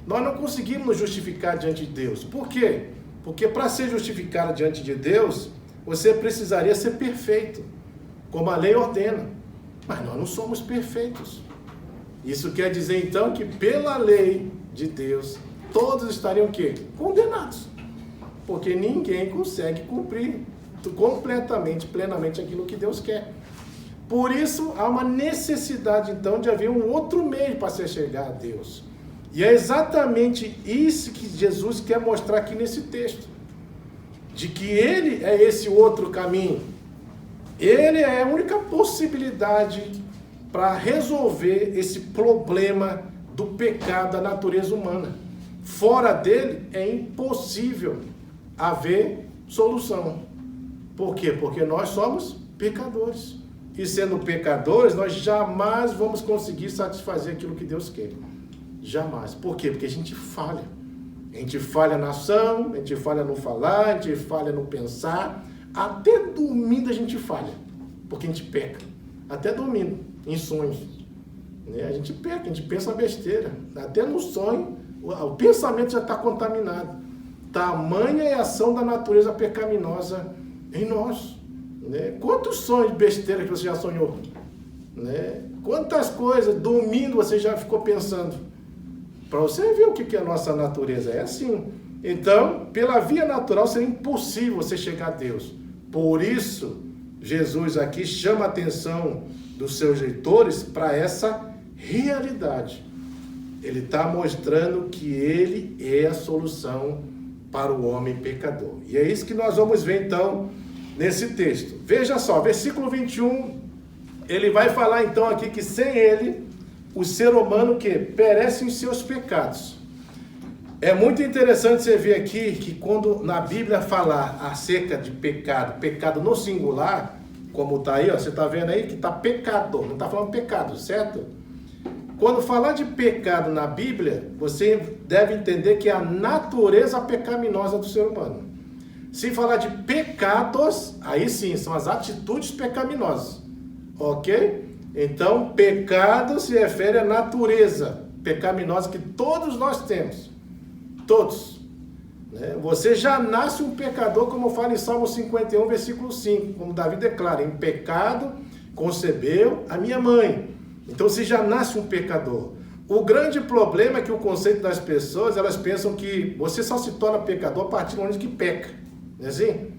Speaker 2: Nós não conseguimos nos justificar diante de Deus. Por quê? Porque para ser justificado diante de Deus, você precisaria ser perfeito, como a lei ordena. Mas nós não somos perfeitos. Isso quer dizer então que pela lei de Deus, todos estariam o quê? Condenados. Porque ninguém consegue cumprir completamente, plenamente aquilo que Deus quer. Por isso há uma necessidade então de haver um outro meio para se chegar a Deus. E é exatamente isso que Jesus quer mostrar aqui nesse texto. De que Ele é esse outro caminho. Ele é a única possibilidade para resolver esse problema do pecado da natureza humana. Fora dele é impossível haver solução. Por quê? Porque nós somos pecadores. E sendo pecadores, nós jamais vamos conseguir satisfazer aquilo que Deus quer. Jamais. Por quê? Porque a gente falha. A gente falha na ação, a gente falha no falar, a gente falha no pensar. Até dormindo a gente falha, porque a gente peca. Até dormindo, em sonhos. Né? A gente peca, a gente pensa besteira. Até no sonho, o pensamento já está contaminado. Tamanha é a ação da natureza pecaminosa em nós. Né? Quantos sonhos de besteira que você já sonhou? Né? Quantas coisas, dormindo, você já ficou pensando? Para você ver o que é a nossa natureza. É assim. Então, pela via natural, seria impossível você chegar a Deus. Por isso, Jesus aqui chama a atenção dos seus leitores para essa realidade. Ele está mostrando que ele é a solução para o homem pecador. E é isso que nós vamos ver, então, nesse texto. Veja só, versículo 21, ele vai falar, então, aqui que sem ele, o ser humano que perece em seus pecados. É muito interessante você ver aqui que quando na Bíblia falar acerca de pecado, pecado no singular, como está aí, ó, você está vendo aí que está pecador, não está falando pecado, certo? Quando falar de pecado na Bíblia, você deve entender que é a natureza pecaminosa do ser humano. Se falar de pecados, aí sim, são as atitudes pecaminosas, ok? Então, pecado se refere à natureza pecaminosa que todos nós temos. Todos. Né? Você já nasce um pecador, como fala em Salmo 51, versículo 5, como Davi declara, em pecado concebeu a minha mãe. Então você já nasce um pecador. O grande problema é que o conceito das pessoas, elas pensam que você só se torna pecador a partir do momento que peca. Não é assim?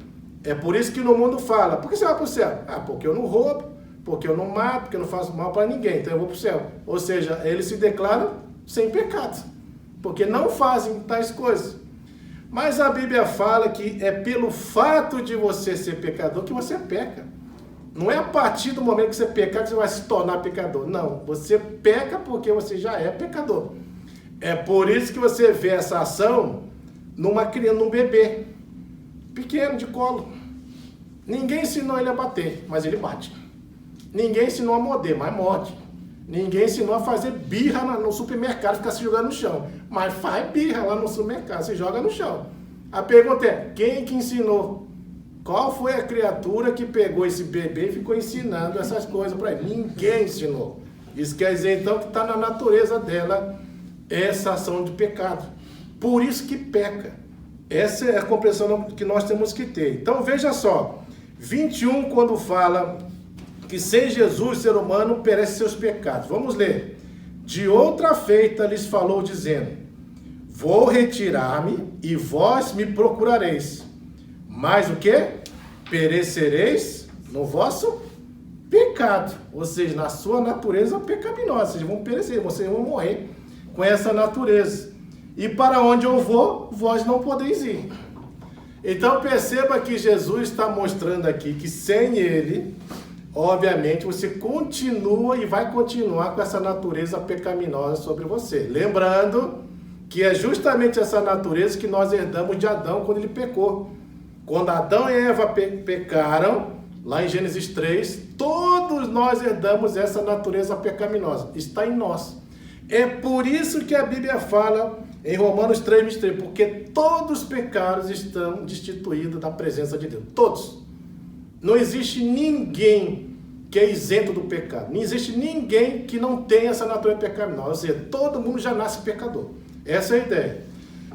Speaker 2: É por isso que no mundo fala, por que você vai para o céu? Ah, porque eu não roubo, porque eu não mato, porque eu não faço mal para ninguém, então eu vou para o céu. Ou seja, eles se declaram sem pecado, porque não fazem tais coisas. Mas a Bíblia fala que é pelo fato de você ser pecador que você peca. Não é a partir do momento que você pecar que você vai se tornar pecador. Não, você peca porque você já é pecador. É por isso que você vê essa ação numa criança, num bebê pequeno, de colo. Ninguém ensinou ele a bater, mas ele bate. Ninguém ensinou a morder, mas morde. Ninguém ensinou a fazer birra no supermercado, ficar se jogando no chão. Mas faz birra lá no supermercado, se joga no chão. A pergunta é, quem que ensinou? Qual foi a criatura que pegou esse bebê e ficou ensinando essas coisas para ele? Ninguém ensinou. Isso quer dizer, então, que está na natureza dela essa ação de pecado. Por isso que peca. Essa é a compreensão que nós temos que ter. Então, veja só. 21, quando fala que sem Jesus o ser humano perece seus pecados. Vamos ler. De outra feita lhes falou, dizendo, vou retirar-me e vós me procurareis. Mas o que? Perecereis no vosso pecado. Ou seja, na sua natureza pecaminosa. Vocês vão perecer, vocês vão morrer com essa natureza. E para onde eu vou, vós não podeis ir. Então perceba que Jesus está mostrando aqui que sem ele, obviamente, você continua e vai continuar com essa natureza pecaminosa sobre você. Lembrando que é justamente essa natureza que nós herdamos de Adão quando ele pecou. Quando Adão e Eva pecaram, lá em Gênesis 3, todos nós herdamos essa natureza pecaminosa. Está em nós. É por isso que a Bíblia fala em Romanos 3:23, porque todos os pecados estão destituídos da presença de Deus. Todos. Não existe ninguém que é isento do pecado. Não existe ninguém que não tenha essa natureza pecaminosa. Ou seja, todo mundo já nasce pecador. Essa é a ideia.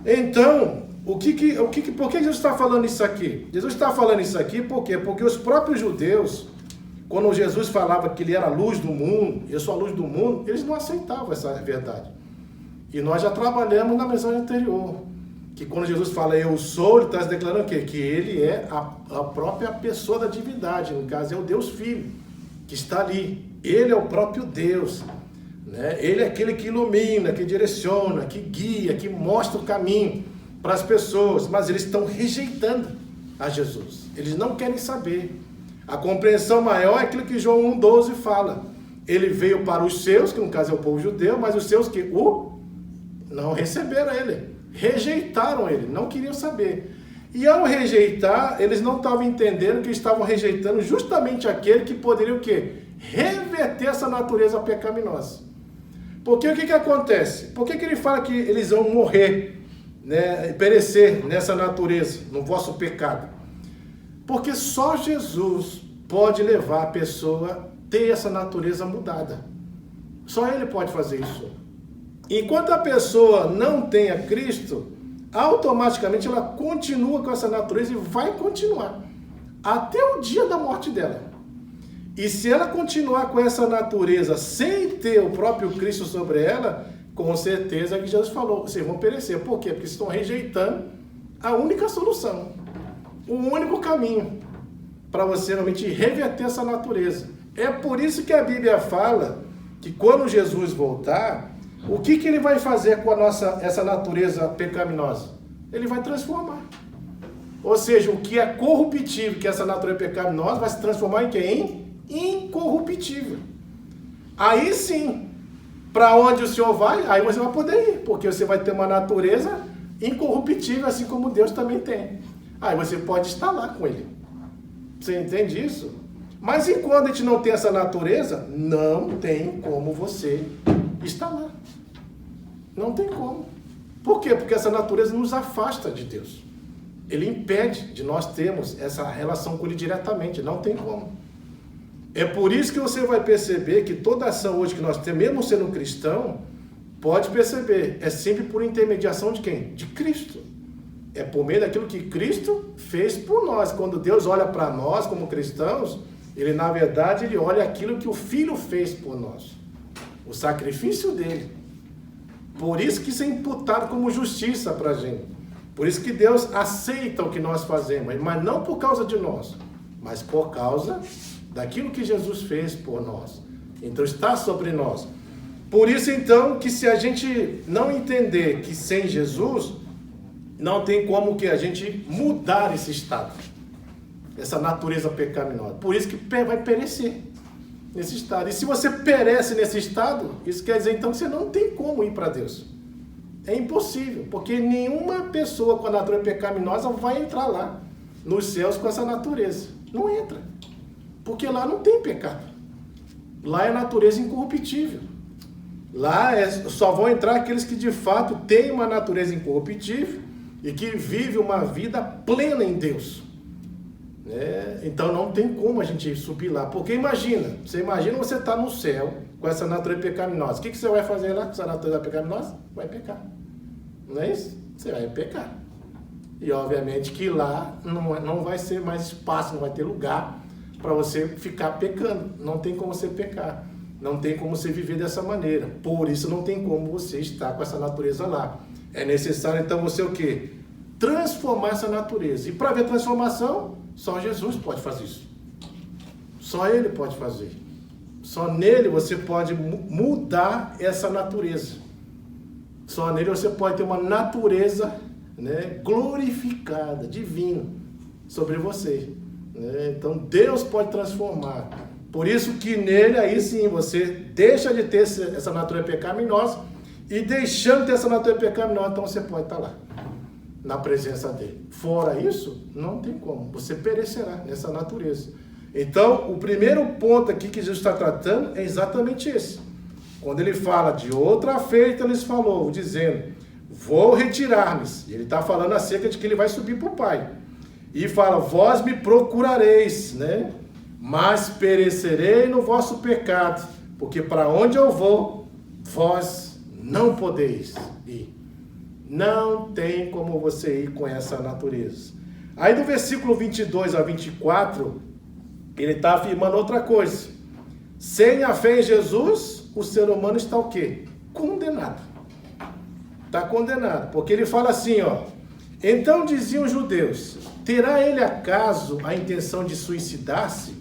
Speaker 2: Então, por que Jesus está falando isso aqui? Jesus está falando isso aqui por quê? Porque os próprios judeus, quando Jesus falava que ele era a luz do mundo, eu sou a luz do mundo, eles não aceitavam essa verdade. E nós já trabalhamos na mensagem anterior, que quando Jesus fala eu sou, ele está se declarando o quê? Que ele é a própria pessoa da divindade, no caso é o Deus Filho, que está ali. Ele é o próprio Deus, né? Ele é aquele que ilumina, que direciona, que guia, que mostra o caminho para as pessoas, mas eles estão rejeitando a Jesus. Eles não querem saber. A compreensão maior é aquilo que João 1,12 fala. Ele veio para os seus, que no caso é o povo judeu, mas os seus que não receberam ele, rejeitaram ele, não queriam saber. E ao rejeitar, eles não estavam entendendo que estavam rejeitando justamente aquele que poderia o quê? Reverter essa natureza pecaminosa. Porque o que acontece? Por que ele fala que eles vão morrer, né, perecer nessa natureza, no vosso pecado? Porque só Jesus pode levar a pessoa a ter essa natureza mudada. Só Ele pode fazer isso. Enquanto a pessoa não tem a Cristo, automaticamente ela continua com essa natureza e vai continuar até o dia da morte dela. E se ela continuar com essa natureza sem ter o próprio Cristo sobre ela, com certeza é que Jesus falou, vocês vão perecer. Por quê? Porque estão rejeitando a única solução, o único caminho para você realmente reverter essa natureza. É por isso que a Bíblia fala que quando Jesus voltar, o que ele vai fazer com essa natureza pecaminosa? Ele vai transformar. Ou seja, o que é corruptível, que é essa natureza pecaminosa, vai se transformar em quem? Incorruptível. Aí sim, para onde o Senhor vai, aí você vai poder ir, porque você vai ter uma natureza incorruptível, assim como Deus também tem. Aí você pode estar lá com Ele. Você entende isso? Mas enquanto a gente não tem essa natureza, não tem como você estar lá. Não tem como. Por quê? Porque essa natureza nos afasta de Deus. Ele impede de nós termos essa relação com Ele diretamente. Não tem como. É por isso que você vai perceber que toda ação hoje que nós temos, mesmo sendo cristão, pode perceber, é sempre por intermediação de quem? De Cristo. É por meio daquilo que Cristo fez por nós. Quando Deus olha para nós como cristãos, Ele, na verdade, Ele olha aquilo que o Filho fez por nós. O sacrifício dele. Por isso que isso é imputado como justiça para a gente. Por isso que Deus aceita o que nós fazemos, mas não por causa de nós, mas por causa daquilo que Jesus fez por nós. Então está sobre nós. Por isso então que se a gente não entender que sem Jesus, não tem como que a gente mudar esse estado, essa natureza pecaminosa. Por isso que vai perecer nesse estado. E se você perece nesse estado, isso quer dizer então que você não tem como ir para Deus. É impossível, porque nenhuma pessoa com a natureza pecaminosa vai entrar lá nos céus com essa natureza. Não entra. Porque lá não tem pecado. Lá é natureza incorruptível. Lá só vão entrar aqueles que de fato têm uma natureza incorruptível e que vivem uma vida plena em Deus. Então não tem como a gente subir lá. Porque você imagina você estar no céu com essa natureza pecaminosa. O que você vai fazer lá com essa natureza pecaminosa? Vai pecar. Não é isso? Você vai pecar. E obviamente que lá não vai ser mais espaço, não vai ter lugar para você ficar pecando. Não tem como você pecar. Não tem como você viver dessa maneira. Por isso não tem como você estar com essa natureza lá. É necessário então você o quê? Transformar essa natureza. E para ver transformação, só Jesus pode fazer isso. Só Ele pode fazer. Só nele você pode mudar essa natureza. Só nele você pode ter uma natureza, glorificada, divina, sobre você. Então Deus pode transformar. Por isso que nele, aí sim, você deixa de ter essa natureza pecaminosa, e deixando de ter essa natureza pecaminosa, então você pode estar lá, na presença dele. Fora isso, não tem como. Você perecerá nessa natureza. Então, o primeiro ponto aqui que Jesus está tratando é exatamente esse. Quando ele fala de outra feita, ele falou, dizendo, vou retirar-me. Ele está falando acerca de que ele vai subir para o Pai. E fala, vós me procurareis, mas perecerei no vosso pecado, porque para onde eu vou, vós não podeis ir. Não tem como você ir com essa natureza. Aí do versículo 22 a 24, ele está afirmando outra coisa. Sem a fé em Jesus, o ser humano está o quê? Condenado. Está condenado. Porque ele fala assim, então diziam os judeus, terá ele acaso a intenção de suicidar-se?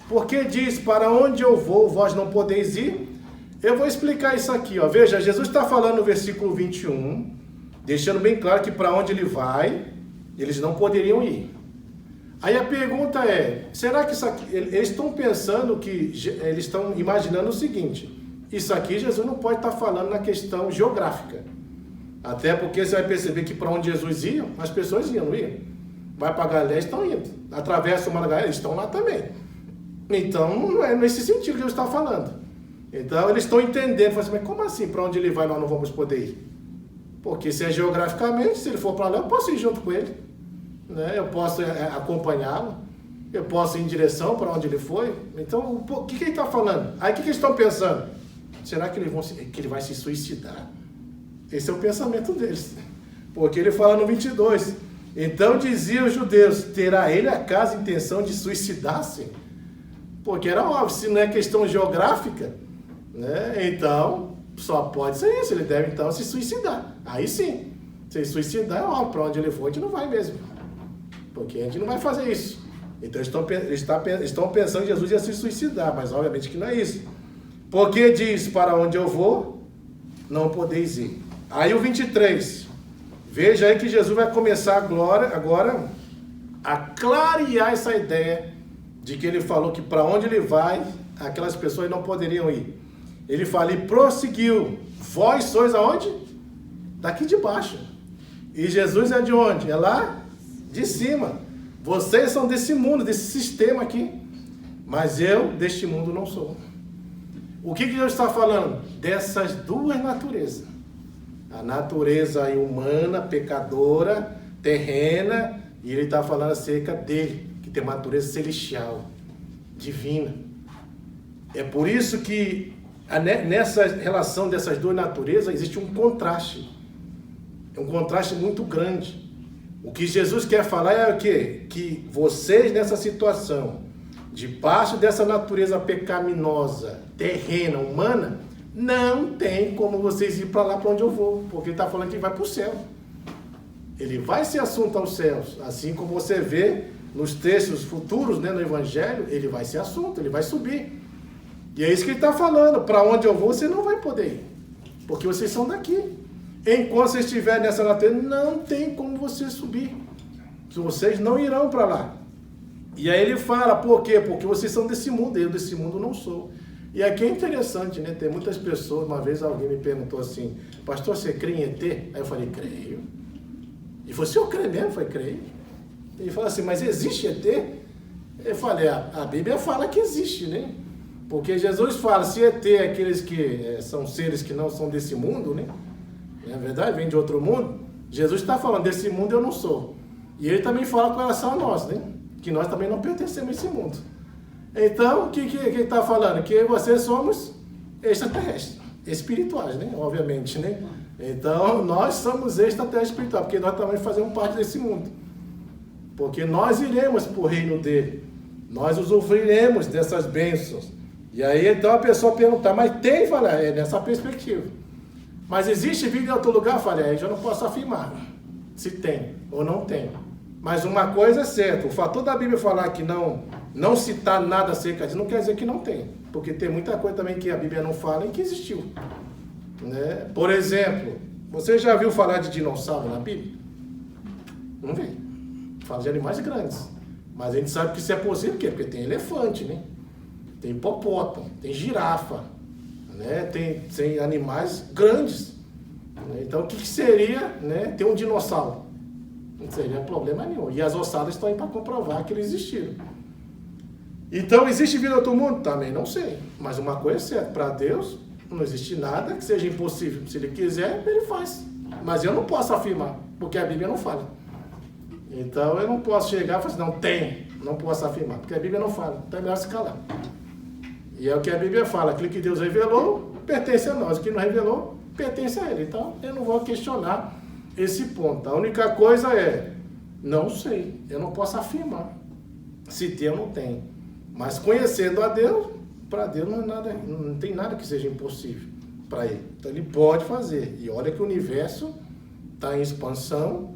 Speaker 2: Porque diz, para onde eu vou, vós não podeis ir? Eu vou explicar isso aqui, Veja, Jesus está falando no versículo 21, deixando bem claro que para onde ele vai, eles não poderiam ir. Aí a pergunta é, será que isso aqui, eles estão pensando que, eles estão imaginando o seguinte, isso aqui Jesus não pode estar falando na questão geográfica. Até porque você vai perceber que para onde Jesus ia, as pessoas iam, não iam? Vai para Galileia, estão indo. Atravessa o mar da Galileia, eles estão lá também. Então, não é nesse sentido que Jesus está falando. Então, eles estão entendendo, assim, mas como assim, para onde ele vai, nós não vamos poder ir? Porque se é geograficamente, se ele for para lá, eu posso ir junto com ele. Eu posso acompanhá-lo. Eu posso ir em direção para onde ele foi? Então, o que ele está falando? Aí, o que eles estão pensando? Será que ele vai se suicidar? Esse é o pensamento deles. Porque ele fala no 22. Então, diziam os judeus, terá ele acaso intenção de suicidar-se? Porque era óbvio, se não é questão geográfica, né? Então, só pode ser isso. Ele deve, então, se suicidar. Aí sim. Se suicidar, é óbvio. Para onde ele for, a gente não vai mesmo. Porque a gente não vai fazer isso. Então, eles estão pensando que Jesus ia se suicidar, mas obviamente que não é isso. Porque diz, para onde eu vou, não podeis ir. Aí o 23. Veja aí que Jesus vai começar agora a clarear essa ideia de que ele falou que para onde ele vai, aquelas pessoas não poderiam ir. Ele fala, e prosseguiu, vós sois aonde? Daqui de baixo. E Jesus é de onde? É lá de cima. Vocês são desse mundo, desse sistema aqui. Mas eu, deste mundo, não sou. O que Deus está falando? Dessas duas naturezas. A natureza humana, pecadora, terrena, e ele está falando acerca dele, que tem uma natureza celestial, divina. É por isso que nessa relação dessas duas naturezas existe um contraste. É um contraste muito grande. O que Jesus quer falar é o quê? Que vocês nessa situação, debaixo dessa natureza pecaminosa, terrena, humana, não tem como vocês ir para lá para onde eu vou, porque ele está falando que ele vai para o céu. Ele vai ser assunto aos céus, assim como você vê nos textos futuros, né, no Evangelho, ele vai ser assunto, ele vai subir. E é isso que ele está falando, para onde eu vou você não vai poder ir, porque vocês são daqui. Enquanto vocês estiverem nessa natureza, não tem como vocês subir. Vocês não irão para lá. E aí ele fala, por quê? Porque vocês são desse mundo, eu desse mundo não sou. E aqui é interessante, né? Tem muitas pessoas, uma vez alguém me perguntou assim, pastor, você crê em ET? Aí eu falei, creio. E falou, se eu creio mesmo? Eu falei, creio. Ele falou assim, mas existe ET? Eu falei, a Bíblia fala que existe, né? Porque Jesus fala, se ET é aqueles que são seres que não são desse mundo, né? É verdade, vem de outro mundo. Jesus está falando, desse mundo eu não sou. E ele também fala com relação a nós, né? Que nós também não pertencemos a esse mundo. Então, o que ele está falando? Que vocês somos extraterrestres, espirituais, né? Obviamente, né? Então, nós somos extraterrestres espirituais, porque nós também fazemos parte desse mundo. Porque nós iremos para o reino dele. Nós usufruiremos dessas bênçãos. E aí, então, a pessoa pergunta, mas tem? Fala, é nessa perspectiva. Mas existe vida em outro lugar? Falei, aí já não posso afirmar se tem ou não tem. Mas uma coisa é certa, o fator da Bíblia falar que não citar nada acerca disso, não quer dizer que não tem. Porque tem muita coisa também que a Bíblia não fala e que existiu. Né? Por exemplo, você já viu falar de dinossauro na Bíblia? Não vê. Fala de animais grandes. Mas a gente sabe que isso é possível, porque tem elefante, né? Tem hipopótamo, tem girafa. Né? Tem animais grandes. Né? Então, o que seria, né, ter um dinossauro? Não seria problema nenhum. E as ossadas estão aí para comprovar que eles existiram. Então, existe vida em outro mundo? Também não sei. Mas uma coisa é certa, para Deus não existe nada que seja impossível. Se Ele quiser, Ele faz. Mas eu não posso afirmar, porque a Bíblia não fala. Então, eu não posso chegar e falar assim, não tem, não posso afirmar, porque a Bíblia não fala. Então, é melhor se calar. E é o que a Bíblia fala, aquilo que Deus revelou, pertence a nós. O que não revelou, pertence a Ele. Então, eu não vou questionar esse ponto. A única coisa é, não sei, eu não posso afirmar se tem ou não tem. Mas conhecendo a Deus, para Deus não tem nada que seja impossível para Ele. Então, Ele pode fazer. E olha que o universo está em expansão,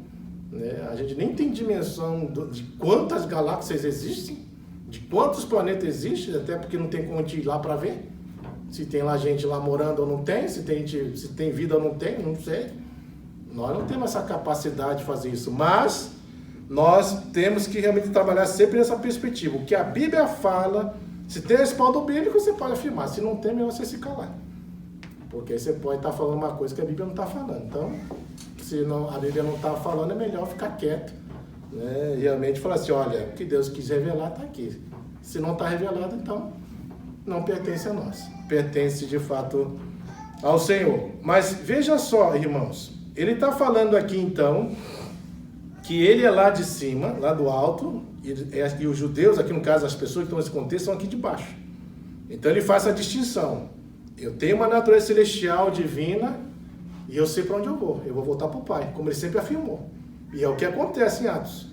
Speaker 2: né? A gente nem tem dimensão de quantas galáxias existem, de quantos planetas existem, até porque não tem como a gente ir lá para ver. Se tem lá gente lá morando ou não tem, se tem vida ou não tem, não sei. Nós não temos essa capacidade de fazer isso, mas nós temos que realmente trabalhar sempre nessa perspectiva. O que a Bíblia fala, se tem respaldo bíblico, você pode afirmar. Se não tem, é melhor você se calar. Porque aí você pode estar falando uma coisa que a Bíblia não está falando. Então, se a Bíblia não está falando, é melhor ficar quieto. Né? Realmente falar assim, olha, o que Deus quis revelar está aqui. Se não está revelado, então não pertence a nós. Pertence de fato ao Senhor. Mas veja só, irmãos, ele está falando aqui então que ele é lá de cima, lá do alto, e os judeus, aqui no caso as pessoas que estão nesse contexto, são aqui de baixo. Então ele faz essa distinção. Eu tenho uma natureza celestial, divina, e eu sei para onde eu vou voltar para o Pai, como ele sempre afirmou. E é o que acontece em Atos.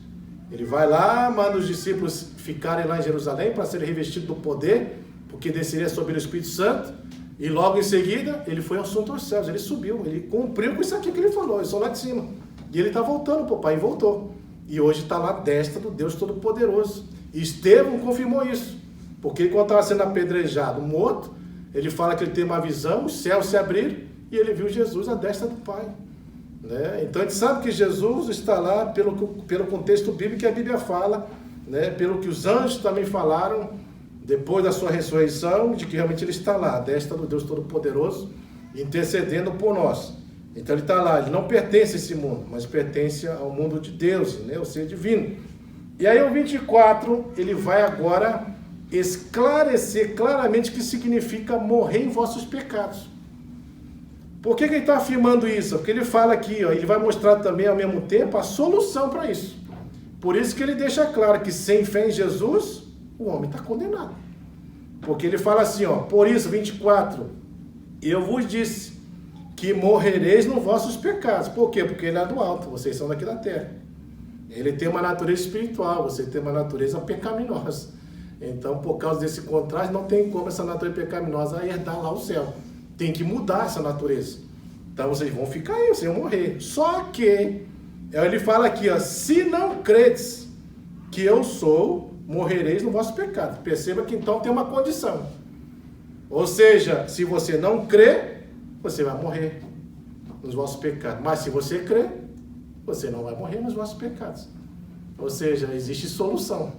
Speaker 2: Ele vai lá, manda os discípulos ficarem lá em Jerusalém para serem revestidos do poder, porque desceria sobre o Espírito Santo, e logo em seguida ele foi assunto aos céus, ele subiu, ele cumpriu com isso aqui que ele falou, eu sou lá de cima. E ele está voltando para o Pai, e voltou. E hoje está lá à destra do Deus Todo-Poderoso. E Estevão confirmou isso, porque quando estava sendo apedrejado, morto, ele fala que ele tem uma visão, os céus se abriram, e ele viu Jesus à destra do Pai. Né? Então a gente sabe que Jesus está lá pelo contexto bíblico que a Bíblia fala, né? Pelo que os anjos também falaram, depois da sua ressurreição, de que realmente ele está lá, à destra do Deus Todo-Poderoso, intercedendo por nós. Então ele está lá, ele não pertence a esse mundo, mas pertence ao mundo de Deus, né? O ser divino. E aí o 24, ele vai agora esclarecer claramente o que significa morrer em vossos pecados. Por que ele está afirmando isso? Porque ele fala aqui, ó, ele vai mostrar também ao mesmo tempo a solução para isso. Por isso que ele deixa claro que sem fé em Jesus, o homem está condenado. Porque ele fala assim, ó, por isso, 24, eu vos disse que morrereis nos vossos pecados. Por quê? Porque ele é do alto, vocês são daqui da terra. Ele tem uma natureza espiritual, você tem uma natureza pecaminosa. Então, por causa desse contraste, não tem como essa natureza pecaminosa herdar lá o céu. Tem que mudar essa natureza. Então vocês vão ficar aí, vocês vão morrer. Só que, ele fala aqui, ó, se não credes que eu sou, morrereis no vosso pecado. Perceba que então tem uma condição. Ou seja, se você não crê, você vai morrer nos vossos pecados. Mas se você crê, você não vai morrer nos vossos pecados. Ou seja, existe solução.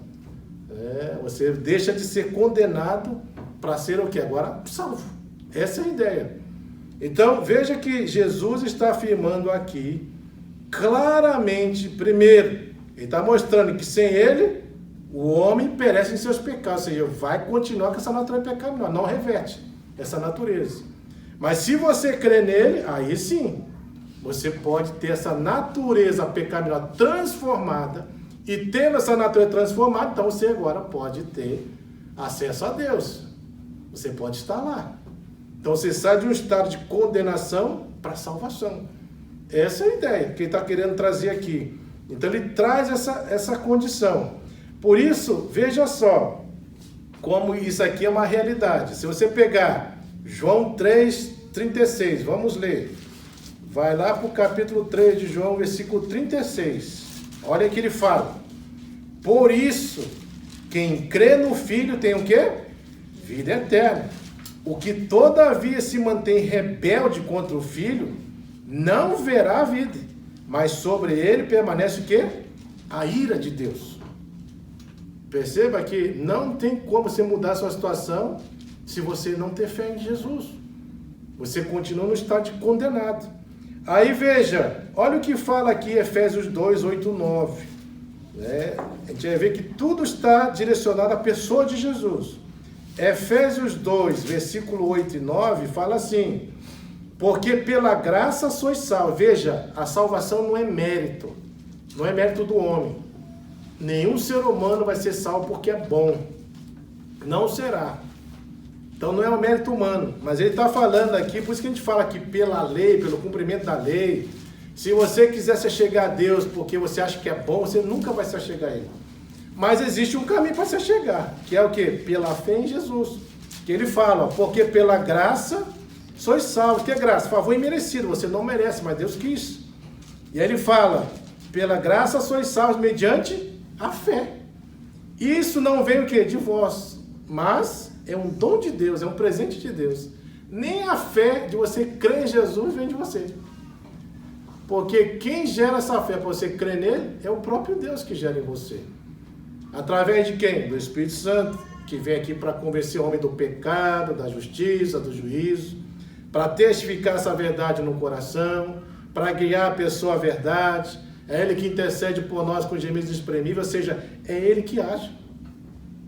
Speaker 2: Você deixa de ser condenado para ser o que? Agora salvo. Essa é a ideia. Então, veja que Jesus está afirmando aqui, claramente, primeiro, ele está mostrando que sem ele, o homem perece em seus pecados, ou seja, vai continuar com essa natureza pecaminosa, não reverte essa natureza. Mas se você crê nele, aí sim, você pode ter essa natureza pecaminosa transformada, e tendo essa natureza transformada, então você agora pode ter acesso a Deus. Você pode estar lá. Então você sai de um estado de condenação para salvação. Essa é a ideia que ele está querendo trazer aqui. Então ele traz essa condição. Por isso, veja só, como isso aqui é uma realidade. Se você pegar João 3,36, vamos ler. Vai lá para o capítulo 3 de João, versículo 36. Olha que ele fala. Por isso, quem crê no Filho tem o quê? Vida eterna. O que todavia se mantém rebelde contra o Filho, não verá a vida, mas sobre ele permanece o quê? A ira de Deus. Perceba que não tem como você mudar a sua situação se você não ter fé em Jesus. Você continua no estado de condenado. Aí veja, olha o que fala aqui Efésios 2, 8, 9. A gente vai ver que tudo está direcionado à pessoa de Jesus. Efésios 2, versículo 8 e 9, fala assim: porque pela graça sois salvos. Veja, a salvação não é mérito do homem. Nenhum ser humano vai ser salvo porque é bom. Não será. Então não é um mérito humano. Mas ele está falando aqui, por isso que a gente fala aqui pela lei, pelo cumprimento da lei. Se você quiser se chegar a Deus porque você acha que é bom, você nunca vai se chegar a Ele. Mas existe um caminho para se chegar, que é o quê? Pela fé em Jesus. Que ele fala, porque pela graça sois salvos. Que é graça? Favor imerecido, você não merece, mas Deus quis. E aí ele fala, pela graça sois salvos mediante a fé. Isso não vem o quê? De vós, mas é um dom de Deus, é um presente de Deus. Nem a fé de você crer em Jesus vem de você. Porque quem gera essa fé para você crer nele é o próprio Deus que gera em você. Através de quem? Do Espírito Santo, que vem aqui para convencer o homem do pecado, da justiça, do juízo, para testificar essa verdade no coração, para guiar a pessoa à verdade. É Ele que intercede por nós com gemidos inexprimíveis, ou seja, é Ele que age.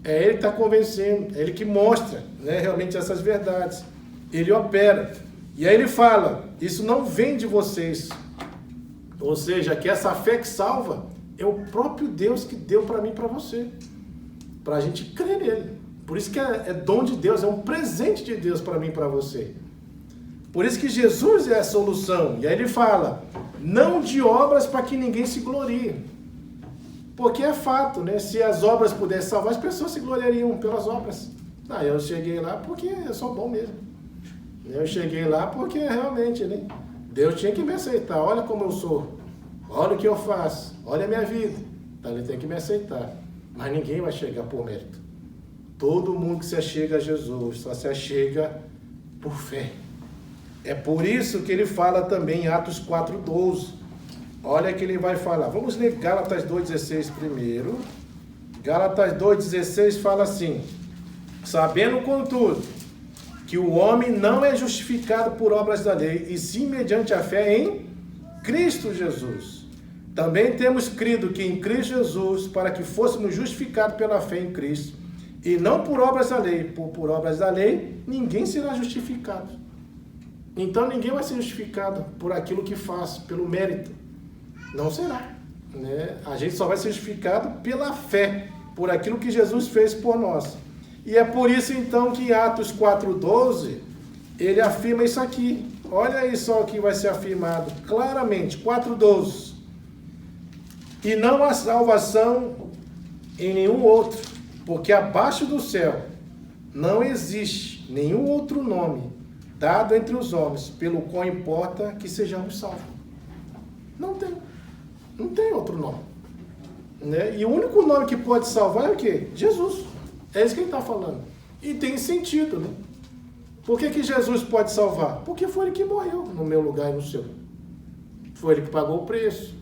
Speaker 2: É Ele que está convencendo, é Ele que mostra, né, realmente essas verdades. Ele opera. E aí ele fala, isso não vem de vocês. Ou seja, que essa fé que salva É o próprio Deus que deu para mim e para você. Para a gente crer nele. Por isso que é dom de Deus, é um presente de Deus para mim e para você. Por isso que Jesus é a solução. E aí ele fala, não de obras para que ninguém se glorie. Porque é fato, né? Se as obras pudessem salvar, as pessoas se gloriariam pelas obras. Eu cheguei lá porque eu sou bom mesmo. Eu cheguei lá porque realmente, né? Deus tinha que me aceitar. Olha como eu sou. Olha o que eu faço. Olha a minha vida. Então ele tem que me aceitar. Mas ninguém vai chegar por mérito. Todo mundo que se achega a Jesus só se achega por fé. É por isso que ele fala também em Atos 4:12. Olha que ele vai falar. Vamos ler Gálatas 2:16 primeiro. Gálatas 2:16 fala assim: sabendo, contudo, que o homem não é justificado por obras da lei, e sim mediante a fé em Cristo Jesus. Também temos crido que em Cristo Jesus, para que fôssemos justificados pela fé em Cristo, e não por obras da lei. Por obras da lei, ninguém será justificado. Então ninguém vai ser justificado por aquilo que faz, pelo mérito. Não será. Né? A gente só vai ser justificado pela fé, por aquilo que Jesus fez por nós. E é por isso então que em Atos 4:12, ele afirma isso aqui. Olha aí só o que vai ser afirmado claramente, 4:12. E não há salvação em nenhum outro, porque abaixo do céu não existe nenhum outro nome dado entre os homens, pelo qual importa que sejamos salvos. Não tem outro nome. Né? E o único nome que pode salvar é o quê? Jesus. É isso que ele está falando. E tem sentido, né? Por que Jesus pode salvar? Porque foi ele que morreu no meu lugar e no seu. Foi ele que pagou o preço.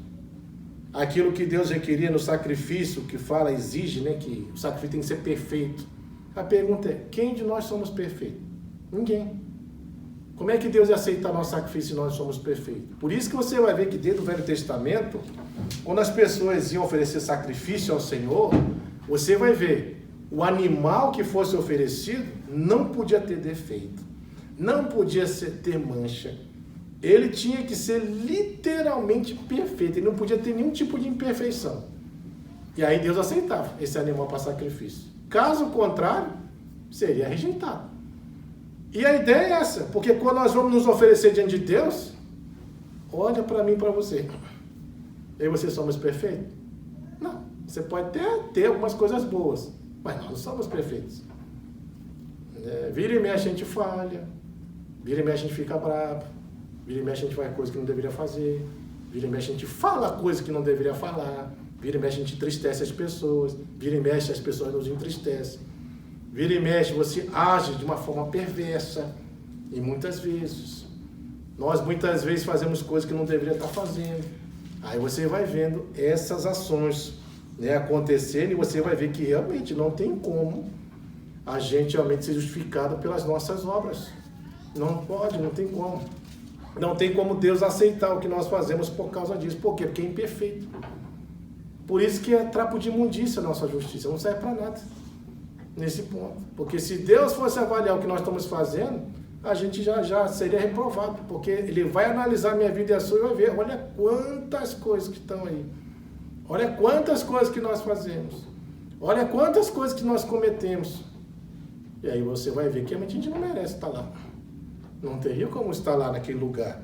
Speaker 2: Aquilo que Deus requeria no sacrifício, que fala, exige, né, que o sacrifício tem que ser perfeito. A pergunta é, quem de nós somos perfeitos? Ninguém. Como é que Deus ia aceitar nosso sacrifício se nós somos perfeitos? Por isso que você vai ver que dentro do Velho Testamento, quando as pessoas iam oferecer sacrifício ao Senhor, você vai ver, o animal que fosse oferecido não podia ter defeito, não podia ter mancha. Ele tinha que ser literalmente perfeito, ele não podia ter nenhum tipo de imperfeição. E aí Deus aceitava esse animal para sacrifício. Caso contrário, seria rejeitado. E a ideia é essa, porque quando nós vamos nos oferecer diante de Deus, olha para mim e para você. Eu e você somos perfeitos? Não, você pode ter algumas coisas boas, mas nós não somos perfeitos. Vira e mexe a gente falha, vira e mexe a gente fica bravo, vira e mexe a gente faz coisa que não deveria fazer, vira e mexe a gente fala coisa que não deveria falar, vira e mexe a gente entristece as pessoas, vira e mexe as pessoas nos entristecem, vira e mexe você age de uma forma perversa, e muitas vezes fazemos coisas que não deveria estar fazendo. Aí você vai vendo essas ações, né, acontecerem, e você vai ver que realmente não tem como a gente realmente ser justificado pelas nossas obras. Não pode, não tem como. Não tem como Deus aceitar o que nós fazemos por causa disso. Por quê? Porque é imperfeito. Por isso que é trapo de imundícia a nossa justiça. Não serve para nada nesse ponto. Porque se Deus fosse avaliar o que nós estamos fazendo, a gente já seria reprovado. Porque Ele vai analisar a minha vida e a sua e vai ver, olha quantas coisas que estão aí. Olha quantas coisas que nós fazemos. Olha quantas coisas que nós cometemos. E aí você vai ver que a gente não merece estar lá. Não teria como estar lá naquele lugar.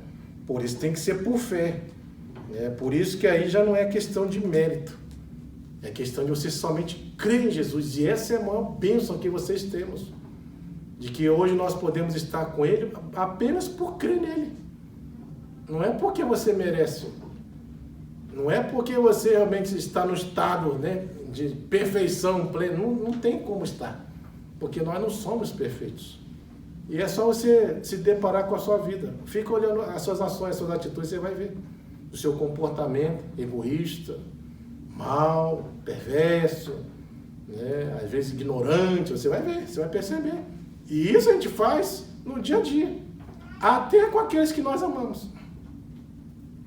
Speaker 2: Por isso tem que ser por fé. Por isso que aí já não é questão de mérito. É questão de você somente crer em Jesus. E essa é a maior bênção que vocês temos. De que hoje nós podemos estar com Ele apenas por crer nele. Não é porque você merece. Não é porque você realmente está no estado, né, de perfeição plena. Não tem como estar. Porque nós não somos perfeitos. E é só você se deparar com a sua vida. Fica olhando as suas ações, as suas atitudes, você vai ver o seu comportamento egoísta, mau, perverso, né? Às vezes ignorante, você vai ver, você vai perceber. E isso a gente faz no dia a dia, até com aqueles que nós amamos.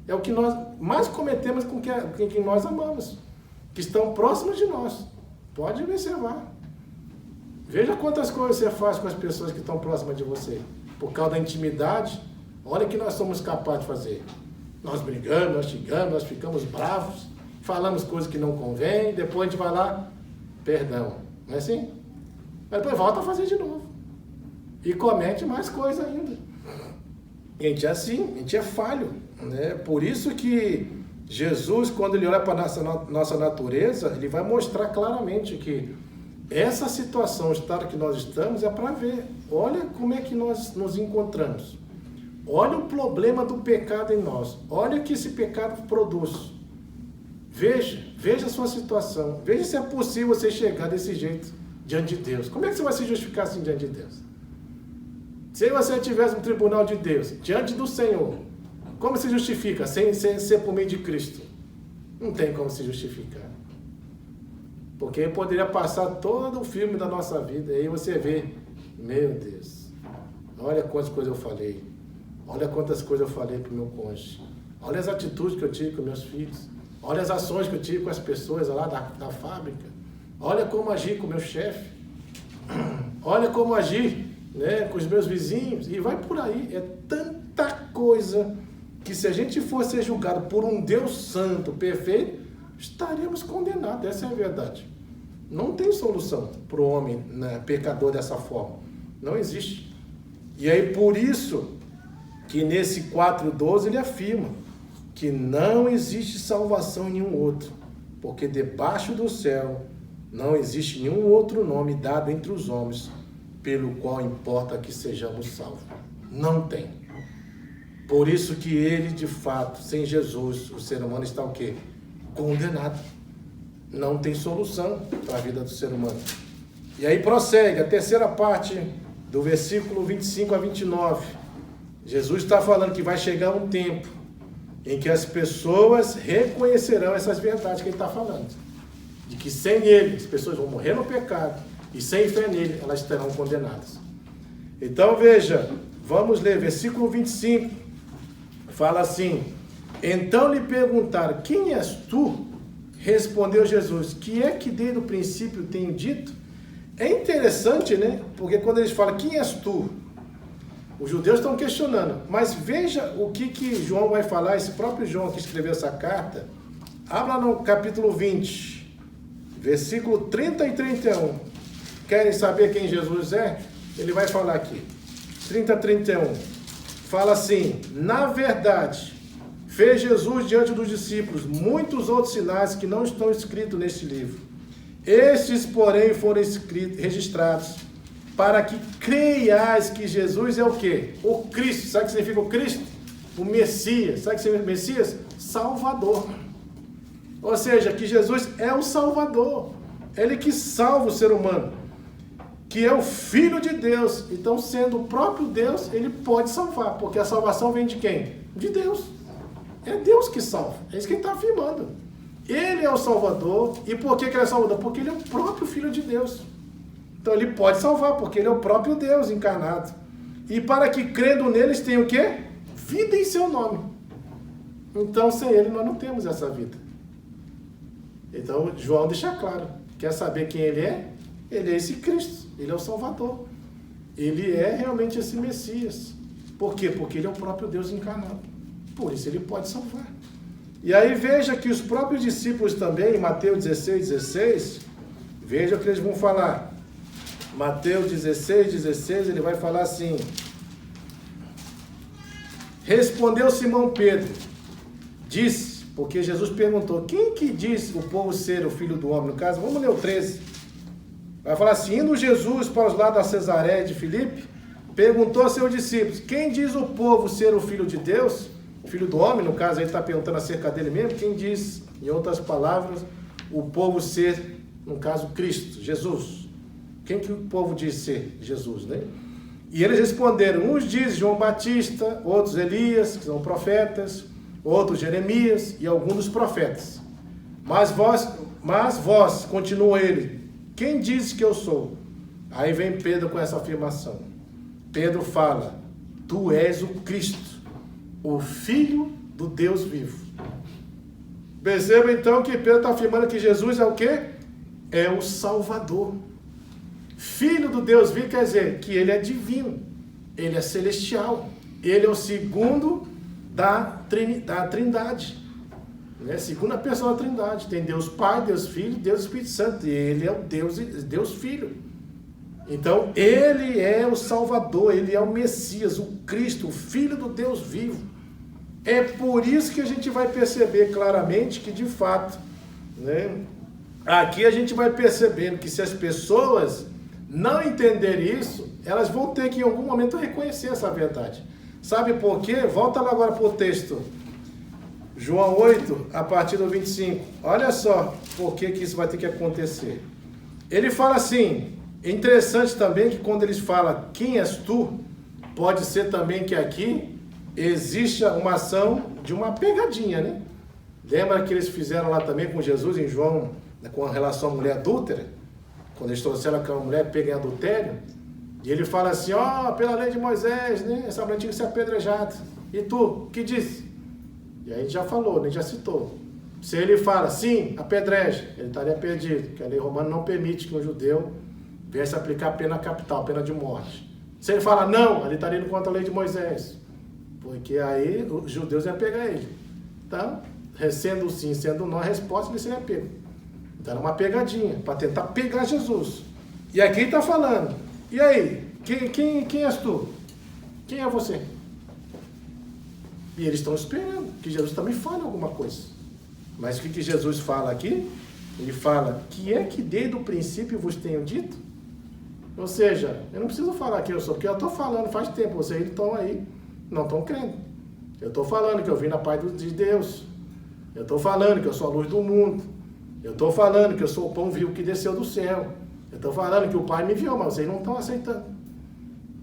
Speaker 2: É o que nós mais cometemos com quem nós amamos, que estão próximos de nós. Pode observar. Veja quantas coisas você faz com as pessoas que estão próximas de você. Por causa da intimidade, olha o que nós somos capazes de fazer. Nós brigamos, nós xingamos, nós ficamos bravos. falamos coisas que não convém, depois a gente vai lá, perdão. Não é assim? Mas depois volta a fazer de novo. E comete mais coisa ainda. E a gente é assim, a gente é falho. Né? Por isso que Jesus, quando ele olha para a nossa natureza, ele vai mostrar claramente que essa situação, o estado que nós estamos, é para ver. Olha como é que nós nos encontramos. Olha o problema do pecado em nós. Olha o que esse pecado produz. Veja a sua situação. Veja se é possível você chegar desse jeito diante de Deus. Como é que você vai se justificar assim diante de Deus? Se você estivesse no tribunal de Deus, diante do Senhor, como se justifica sem ser por meio de Cristo? Não tem como se justificar. Porque poderia passar todo o filme da nossa vida e aí você vê, meu Deus, olha quantas coisas eu falei. Olha quantas coisas eu falei para o meu cônjuge. Olha as atitudes que eu tive com meus filhos. Olha as ações que eu tive com as pessoas lá da fábrica. Olha como agi com o meu chefe. Olha como agi, né, com os meus vizinhos. E vai por aí. É tanta coisa que se a gente fosse julgado por um Deus santo, perfeito, estaríamos condenados. Essa é a verdade. Não tem solução para o homem, né, pecador dessa forma. Não existe. E aí por isso que nesse 4:12 ele afirma que não existe salvação em nenhum outro, porque debaixo do céu não existe nenhum outro nome dado entre os homens, pelo qual importa que sejamos salvos. Não tem. Por isso que ele, de fato, sem Jesus, o ser humano está o quê? Condenado. Não tem solução para a vida do ser humano. E aí prossegue a terceira parte do versículo 25 a 29. Jesus está falando que vai chegar um tempo em que as pessoas reconhecerão essas verdades que ele está falando. De que sem ele, as pessoas vão morrer no pecado e sem fé nele, elas serão condenadas. Então veja, vamos ler, versículo 25, fala assim: então lhe perguntaram, quem és tu? Respondeu Jesus, que é que desde o princípio tenho dito? É interessante, né? Porque quando eles falam, quem és tu? Os judeus estão questionando, mas veja o que João vai falar, esse próprio João que escreveu essa carta. Abra no capítulo 20, versículo 30 e 31. Querem saber quem Jesus é? Ele vai falar aqui. 30 a 31. Fala assim: na verdade, fez Jesus diante dos discípulos muitos outros sinais que não estão escritos neste livro. Estes, porém, foram registrados para que creiais que Jesus é o quê? O Cristo. Sabe o que significa o Cristo? O Messias. Sabe o que significa Messias? Salvador. Ou seja, que Jesus é o Salvador. Ele que salva o ser humano. Que é o Filho de Deus. Então, sendo o próprio Deus, ele pode salvar. Porque a salvação vem de quem? De Deus. É Deus que salva. É isso que ele está afirmando. Ele é o Salvador. E por que ele é Salvador? Porque ele é o próprio Filho de Deus. Então ele pode salvar, porque ele é o próprio Deus encarnado. E para que crendo neles tenham o quê? Vida em seu nome. Então sem ele nós não temos essa vida. Então João deixa claro. Quer saber quem ele é? Ele é esse Cristo. Ele é o Salvador. Ele é realmente esse Messias. Por quê? Porque ele é o próprio Deus encarnado. Por isso ele pode salvar. E aí veja que os próprios discípulos também, em Mateus 16, veja o que eles vão falar. Mateus 16, ele vai falar assim: respondeu Simão Pedro, disse, porque Jesus perguntou, quem que diz o povo ser o Filho do Homem? No caso, vamos ler o 13. Vai falar assim: indo Jesus para os lados da Cesareia de Filipe, perguntou a seus discípulos, quem diz o povo ser o Filho de Deus? O Filho do Homem, no caso, ele está perguntando acerca dele mesmo. Quem diz, em outras palavras, o povo ser, no caso, Cristo, Jesus? Quem que o povo diz ser? Jesus, né? E eles responderam, uns dizem João Batista, outros Elias, que são profetas, outros Jeremias e alguns dos profetas. Mas vós, continua ele, quem diz que eu sou? Aí vem Pedro com essa afirmação. Pedro fala, tu és o Cristo, o Filho do Deus vivo. Perceba então que Pedro está afirmando que Jesus é o quê? É o Salvador. Filho do Deus vivo quer dizer que ele é divino, ele é celestial, ele é o segundo da Trindade. né? Segunda pessoa da Trindade. Tem Deus Pai, Deus Filho, Deus Espírito Santo. E ele é o Deus Filho. Então, ele é o Salvador, ele é o Messias, o Cristo, o Filho do Deus vivo. É por isso que a gente vai perceber claramente que, de fato, né, aqui a gente vai percebendo que se as pessoas não entenderem isso, elas vão ter que em algum momento reconhecer essa verdade. Sabe por quê? Volta lá agora para o texto. João 8, a partir do 25. Olha só por que isso vai ter que acontecer. Ele fala assim, é interessante também que quando eles falam quem és tu, pode ser também que aqui existe uma ação de uma pegadinha, né? Lembra que eles fizeram lá também com Jesus em João, com relação à mulher adúltera? Quando eles trouxeram aquela mulher pega em adultério, e ele fala assim, pela lei de Moisés, né? Essa mulher tinha que ser apedrejada. E tu, o que disse? E aí a gente já falou, né? Já citou. Se ele fala, sim, apedreja, ele estaria perdido, porque a lei romana não permite que um judeu viesse aplicar pena capital, pena de morte. Se ele fala não, ele estaria indo contra a lei de Moisés, porque aí os judeus iam pegar ele. Então, sendo sim, sendo não, a resposta ele seria pego. Então era uma pegadinha, para tentar pegar Jesus. E aqui está falando, e aí, quem és tu? Quem é você? E eles estão esperando que Jesus também fale alguma coisa. Mas o que Jesus fala aqui? Ele fala, que é que desde o princípio vos tenho dito? Ou seja, eu não preciso falar quem eu sou, porque eu estou falando faz tempo, vocês estão aí, não estão crendo. Eu estou falando que eu vim na paz de Deus. Eu estou falando que eu sou a luz do mundo. Eu estou falando que eu sou o pão vivo que desceu do céu. Eu estou falando que o Pai me enviou, mas vocês não estão aceitando.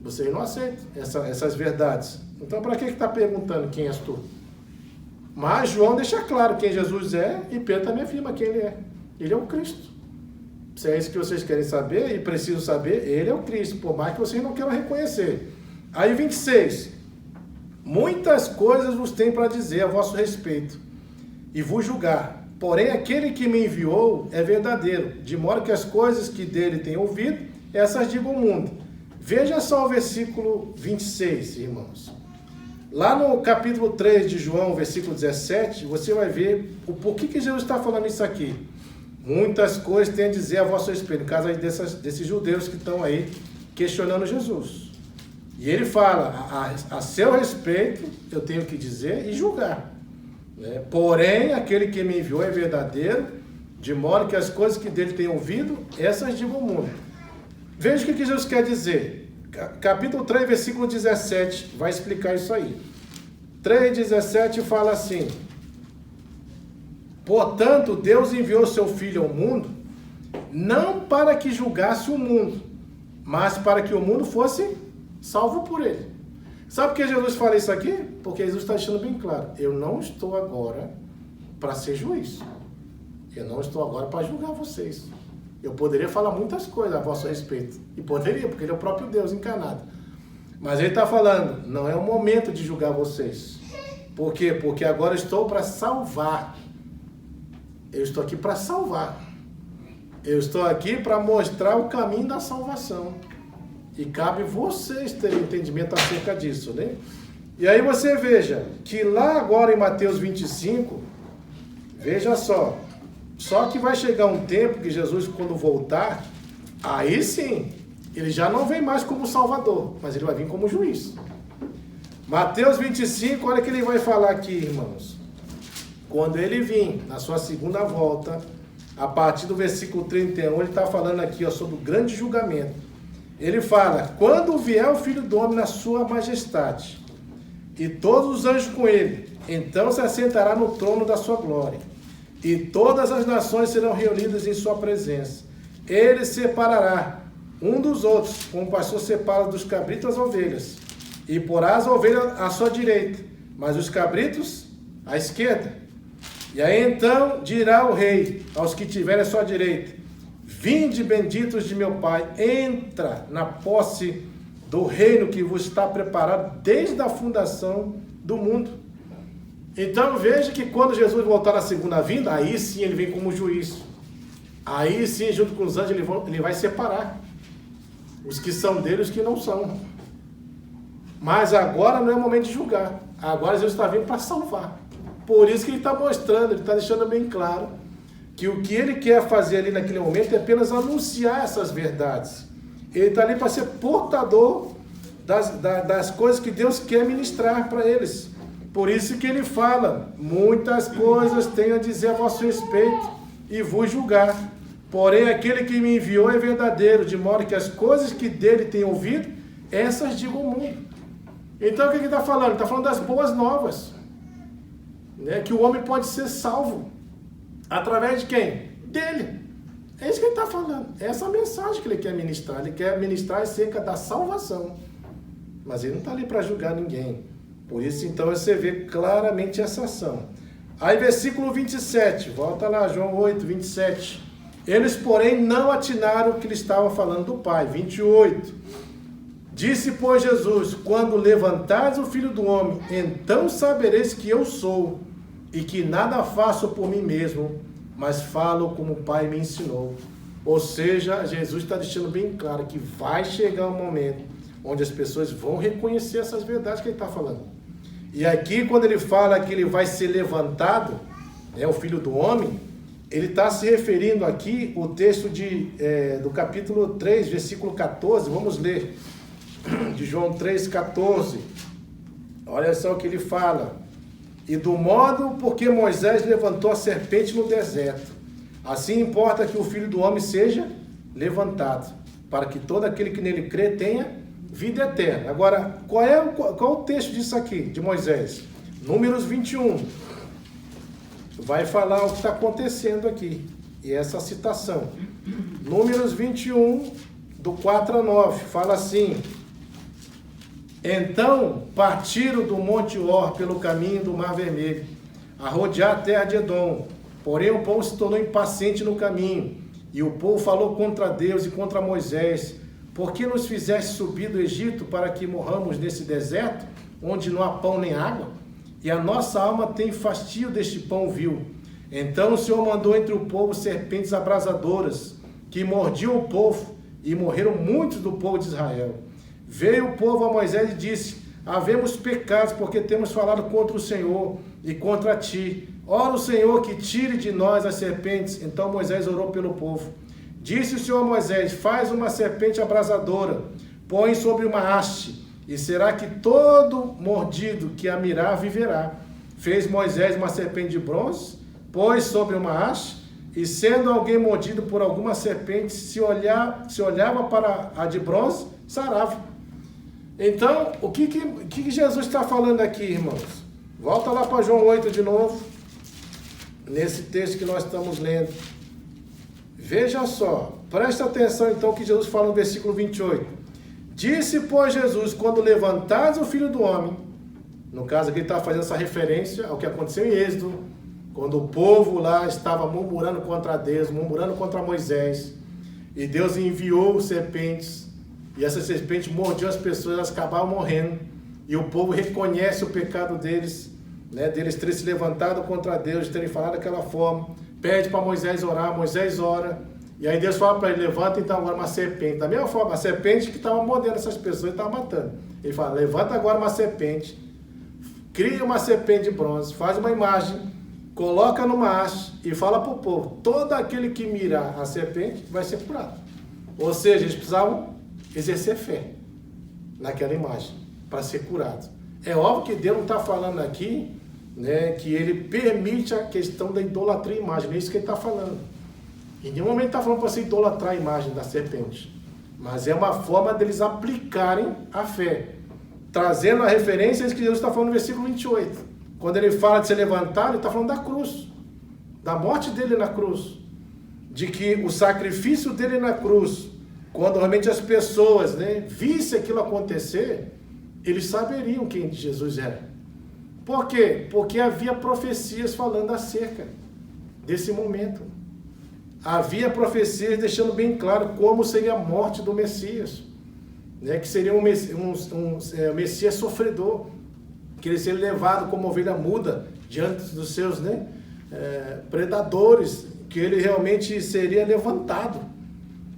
Speaker 2: Vocês não aceitam essas verdades. Então, para que está perguntando quem és tu? Mas João deixa claro quem Jesus é e Pedro também afirma quem ele é. Ele é o Cristo. Se é isso que vocês querem saber e precisam saber, ele é o Cristo, por mais que vocês não queiram reconhecer. Aí 26. Muitas coisas vos tenho para dizer a vosso respeito e vos julgar. Porém, aquele que me enviou é verdadeiro, de modo que as coisas que dele tenho ouvido, essas digo ao mundo. Veja só o versículo 26, irmãos. Lá no capítulo 3 de João, versículo 17, você vai ver o porquê que Jesus está falando isso aqui. Muitas coisas tem a dizer a vosso respeito, no caso aí desses judeus que estão aí questionando Jesus. E ele fala, a seu respeito eu tenho que dizer e julgar. Né? Porém, aquele que me enviou é verdadeiro, de modo que as coisas que dele tenho ouvido, essas digo ao mundo. Veja o que Jesus quer dizer. Capítulo 3, versículo 17, vai explicar isso aí. 3,17 fala assim: portanto, Deus enviou seu Filho ao mundo, não para que julgasse o mundo, mas para que o mundo fosse salvo por ele. Sabe por que Jesus fala isso aqui? Porque Jesus está deixando bem claro, eu não estou agora para ser juiz. Eu não estou agora para julgar vocês. Eu poderia falar muitas coisas a vosso respeito. E poderia, porque ele é o próprio Deus encarnado. Mas ele está falando, não é o momento de julgar vocês. Por quê? Porque agora eu estou para salvar. Eu estou aqui para salvar. Eu estou aqui para mostrar o caminho da salvação. E cabe vocês terem entendimento acerca disso, né? E aí você veja que lá agora em Mateus 25, veja só que vai chegar um tempo que Jesus, quando voltar, aí sim, ele já não vem mais como Salvador, mas ele vai vir como juiz. Mateus 25, olha o que ele vai falar aqui, irmãos. Quando ele vir, na sua segunda volta, a partir do versículo 31, ele está falando aqui sobre o grande julgamento. Ele fala, quando vier o Filho do Homem na sua majestade, e todos os anjos com ele, então se assentará no trono da sua glória, e todas as nações serão reunidas em sua presença. Ele separará um dos outros, como o pastor separa dos cabritos as ovelhas, e porá as ovelhas à sua direita, mas os cabritos à esquerda. E aí então dirá o rei aos que tiverem à sua direita, vinde benditos de meu Pai, entra na posse do reino que vos está preparado desde a fundação do mundo. Então veja que quando Jesus voltar na segunda vinda, aí sim ele vem como juiz. Aí sim, junto com os anjos, ele vai separar os que são dele e os que não são. Mas agora não é o momento de julgar. Agora Jesus está vindo para salvar. Por isso que ele está mostrando, ele está deixando bem claro que o que ele quer fazer ali naquele momento é apenas anunciar essas verdades. Ele está ali para ser portador das coisas que Deus quer ministrar para eles. Por isso que ele fala, muitas coisas tenho a dizer a vosso respeito e vos julgar. Porém, aquele que me enviou é verdadeiro, de modo que as coisas que dele tenho ouvido, essas digo ao mundo. Então, o que ele está falando? Ele está falando das boas novas. Né? Que o homem pode ser salvo. Através de quem? Dele. É isso que ele está falando. É essa mensagem que ele quer ministrar. Ele quer ministrar acerca da salvação. Mas ele não está ali para julgar ninguém. Por isso, então, você vê claramente essa ação. Aí, versículo 27. Volta lá, João 8, 27. Eles, porém, não atinaram o que ele estava falando do Pai. 28. Disse, pois, Jesus, quando levantares o Filho do Homem, então sabereis que eu sou, e que nada faço por mim mesmo, mas falo como o Pai me ensinou. Ou seja, Jesus está deixando bem claro que vai chegar um momento onde as pessoas vão reconhecer essas verdades que ele está falando. E aqui, quando ele fala que ele vai ser levantado, o Filho do Homem, ele está se referindo aqui, o texto do capítulo 3, versículo 14, vamos ler, de João 3, 14. Olha só o que ele fala. E do modo porque Moisés levantou a serpente no deserto, assim importa que o Filho do Homem seja levantado, para que todo aquele que nele crê tenha vida eterna. Agora, qual é o texto disso aqui, de Moisés? Números 21. Vai falar o que está acontecendo aqui. E essa citação. Números 21, do 4 a 9, fala assim: Então partiram do Monte Or pelo caminho do Mar Vermelho, a rodear a terra de Edom. Porém o povo se tornou impaciente no caminho, e o povo falou contra Deus e contra Moisés: Por que nos fizeste subir do Egito para que morramos nesse deserto, onde não há pão nem água? E a nossa alma tem fastio deste pão vil. Então o Senhor mandou entre o povo serpentes abrasadoras, que mordiam o povo, e morreram muitos do povo de Israel. Veio o povo a Moisés e disse: Havemos pecados, porque temos falado contra o Senhor e contra ti. Ora o Senhor que tire de nós as serpentes. Então Moisés orou pelo povo. Disse o Senhor a Moisés: Faz uma serpente abrasadora, põe sobre uma haste, e será que todo mordido que a mirar viverá. Fez Moisés uma serpente de bronze, pôs sobre uma haste, e sendo alguém mordido por alguma serpente, se olhava para a de bronze, sarava. Então, o que Jesus está falando aqui, irmãos? Volta lá para João 8 de novo, nesse texto que nós estamos lendo. Veja só, presta atenção então que Jesus fala no versículo 28. Disse, pois, Jesus, quando levantares o Filho do Homem, no caso aqui ele está fazendo essa referência ao que aconteceu em Êxodo, quando o povo lá estava murmurando contra Deus, murmurando contra Moisés, e Deus enviou serpentes, e essas serpentes mordiam as pessoas, elas acabavam morrendo, e o povo reconhece o pecado deles, deles terem se levantado contra Deus, de terem falado daquela forma, pede para Moisés orar, Moisés ora, e aí Deus fala para ele: levanta então agora uma serpente. Da mesma forma, a serpente que estava mordendo essas pessoas, estava matando. Ele fala: levanta agora uma serpente, cria uma serpente de bronze, faz uma imagem, coloca numa haste e fala para o povo: todo aquele que mirar a serpente vai ser curado. Ou seja, eles precisavam exercer fé naquela imagem para ser curado. É óbvio que Deus não está falando aqui que ele permite a questão da idolatria à imagem, não é isso que ele está falando. Em nenhum momento está falando para você idolatrar a imagem da serpente, mas é uma forma deles aplicarem a fé, trazendo a referência a isso que Jesus está falando no versículo 28. Quando ele fala de se levantar, ele está falando da cruz, da morte dele na cruz, de que o sacrifício dele na cruz, quando realmente as pessoas vissem aquilo acontecer, eles saberiam quem Jesus era. Por quê? Porque havia profecias falando acerca desse momento. Havia profecias deixando bem claro como seria a morte do Messias, que seria um Messias sofredor, que ele seria levado como ovelha muda diante dos seus predadores, que ele realmente seria levantado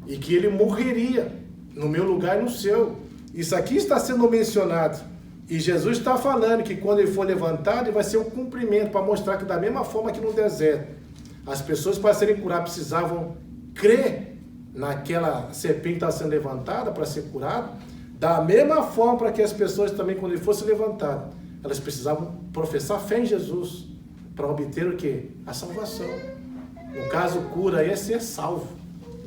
Speaker 2: e que ele morreria no meu lugar e no seu. Isso aqui está sendo mencionado E Jesus está falando que quando ele for levantado, vai ser um cumprimento para mostrar que da mesma forma que no deserto, as pessoas para serem curadas precisavam crer naquela serpente que estava sendo levantada para ser curada, da mesma forma para que as pessoas também, quando ele fosse levantado, elas precisavam professar fé em Jesus para obter o quê? A salvação. No caso, cura aí é ser salvo,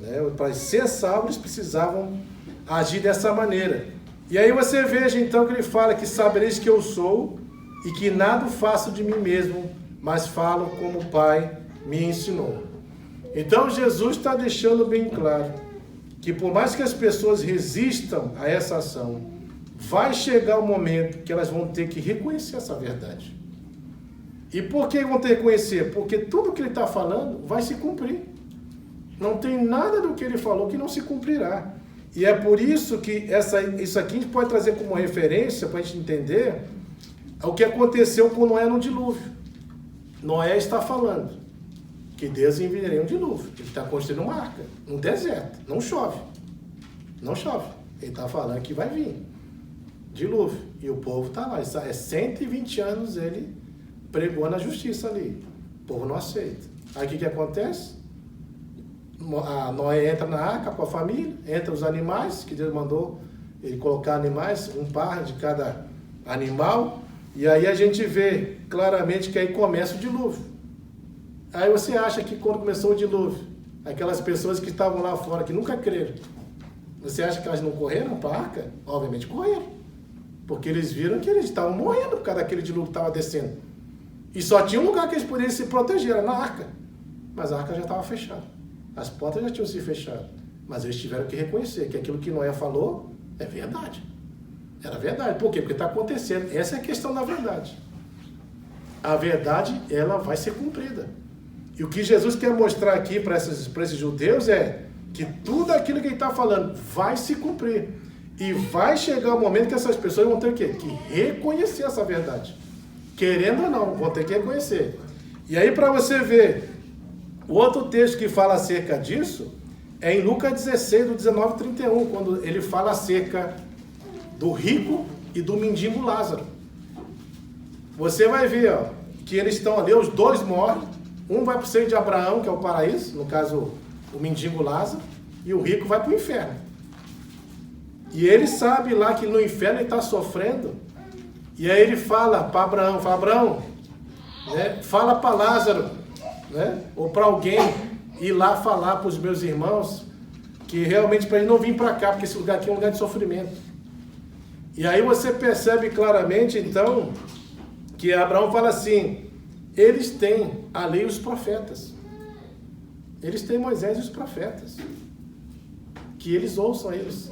Speaker 2: né? Para ser salvo, eles precisavam agir dessa maneira. E aí você veja então que ele fala que sabereis que eu sou e que nada faço de mim mesmo, mas falo como o Pai me ensinou. Então Jesus está deixando bem claro que por mais que as pessoas resistam a essa ação, vai chegar o momento que elas vão ter que reconhecer essa verdade. E por que vão ter que reconhecer? Porque tudo que ele está falando vai se cumprir. Não tem nada do que ele falou que não se cumprirá. E é por isso que isso aqui a gente pode trazer como referência para a gente entender o que aconteceu com Noé no dilúvio. Noé está falando que Deus enviaria um dilúvio. Ele está construindo uma arca no deserto. Não chove. Não chove. Ele está falando que vai vir dilúvio. E o povo está lá. Isso é 120 anos ele pregou na justiça ali. O povo não aceita. Aí o que acontece? A Noé entra na arca com a família, entra os animais, que Deus mandou ele colocar animais, um par de cada animal, e aí a gente vê claramente que aí começa o dilúvio. Aí você acha que quando começou o dilúvio, aquelas pessoas que estavam lá fora, que nunca creram, você acha que elas não correram para a arca? Obviamente correram, porque eles viram que eles estavam morrendo por causa daquele dilúvio que estava descendo. E só tinha um lugar que eles poderiam se proteger, era na arca, mas a arca já estava fechada. As portas já tinham se fechado, mas eles tiveram que reconhecer que aquilo que Noé falou é verdade. Era verdade. Por quê? Porque está acontecendo. Essa é a questão da verdade. A verdade, ela vai ser cumprida. E o que Jesus quer mostrar aqui para esses judeus é que tudo aquilo que ele está falando vai se cumprir. E vai chegar o momento que essas pessoas vão ter o quê? Que reconhecer essa verdade. Querendo ou não, vão ter que reconhecer. E aí para você ver, o outro texto que fala acerca disso é em Lucas 16, do 19 ao 31, quando ele fala acerca do rico e do mendigo Lázaro. Você vai ver, ó, que eles estão ali, os dois morrem, um vai para o seio de Abraão, que é o paraíso, no caso o mendigo Lázaro, e o rico vai para o inferno. E ele sabe lá que no inferno ele está sofrendo, e aí ele fala para Abraão, né, fala para Lázaro, né? Ou para alguém ir lá falar para os meus irmãos que realmente para eles não vir para cá, porque esse lugar aqui é um lugar de sofrimento. E aí você percebe claramente então que Abraão fala assim, eles têm a lei e os profetas, eles têm Moisés e os profetas, que eles ouçam eles.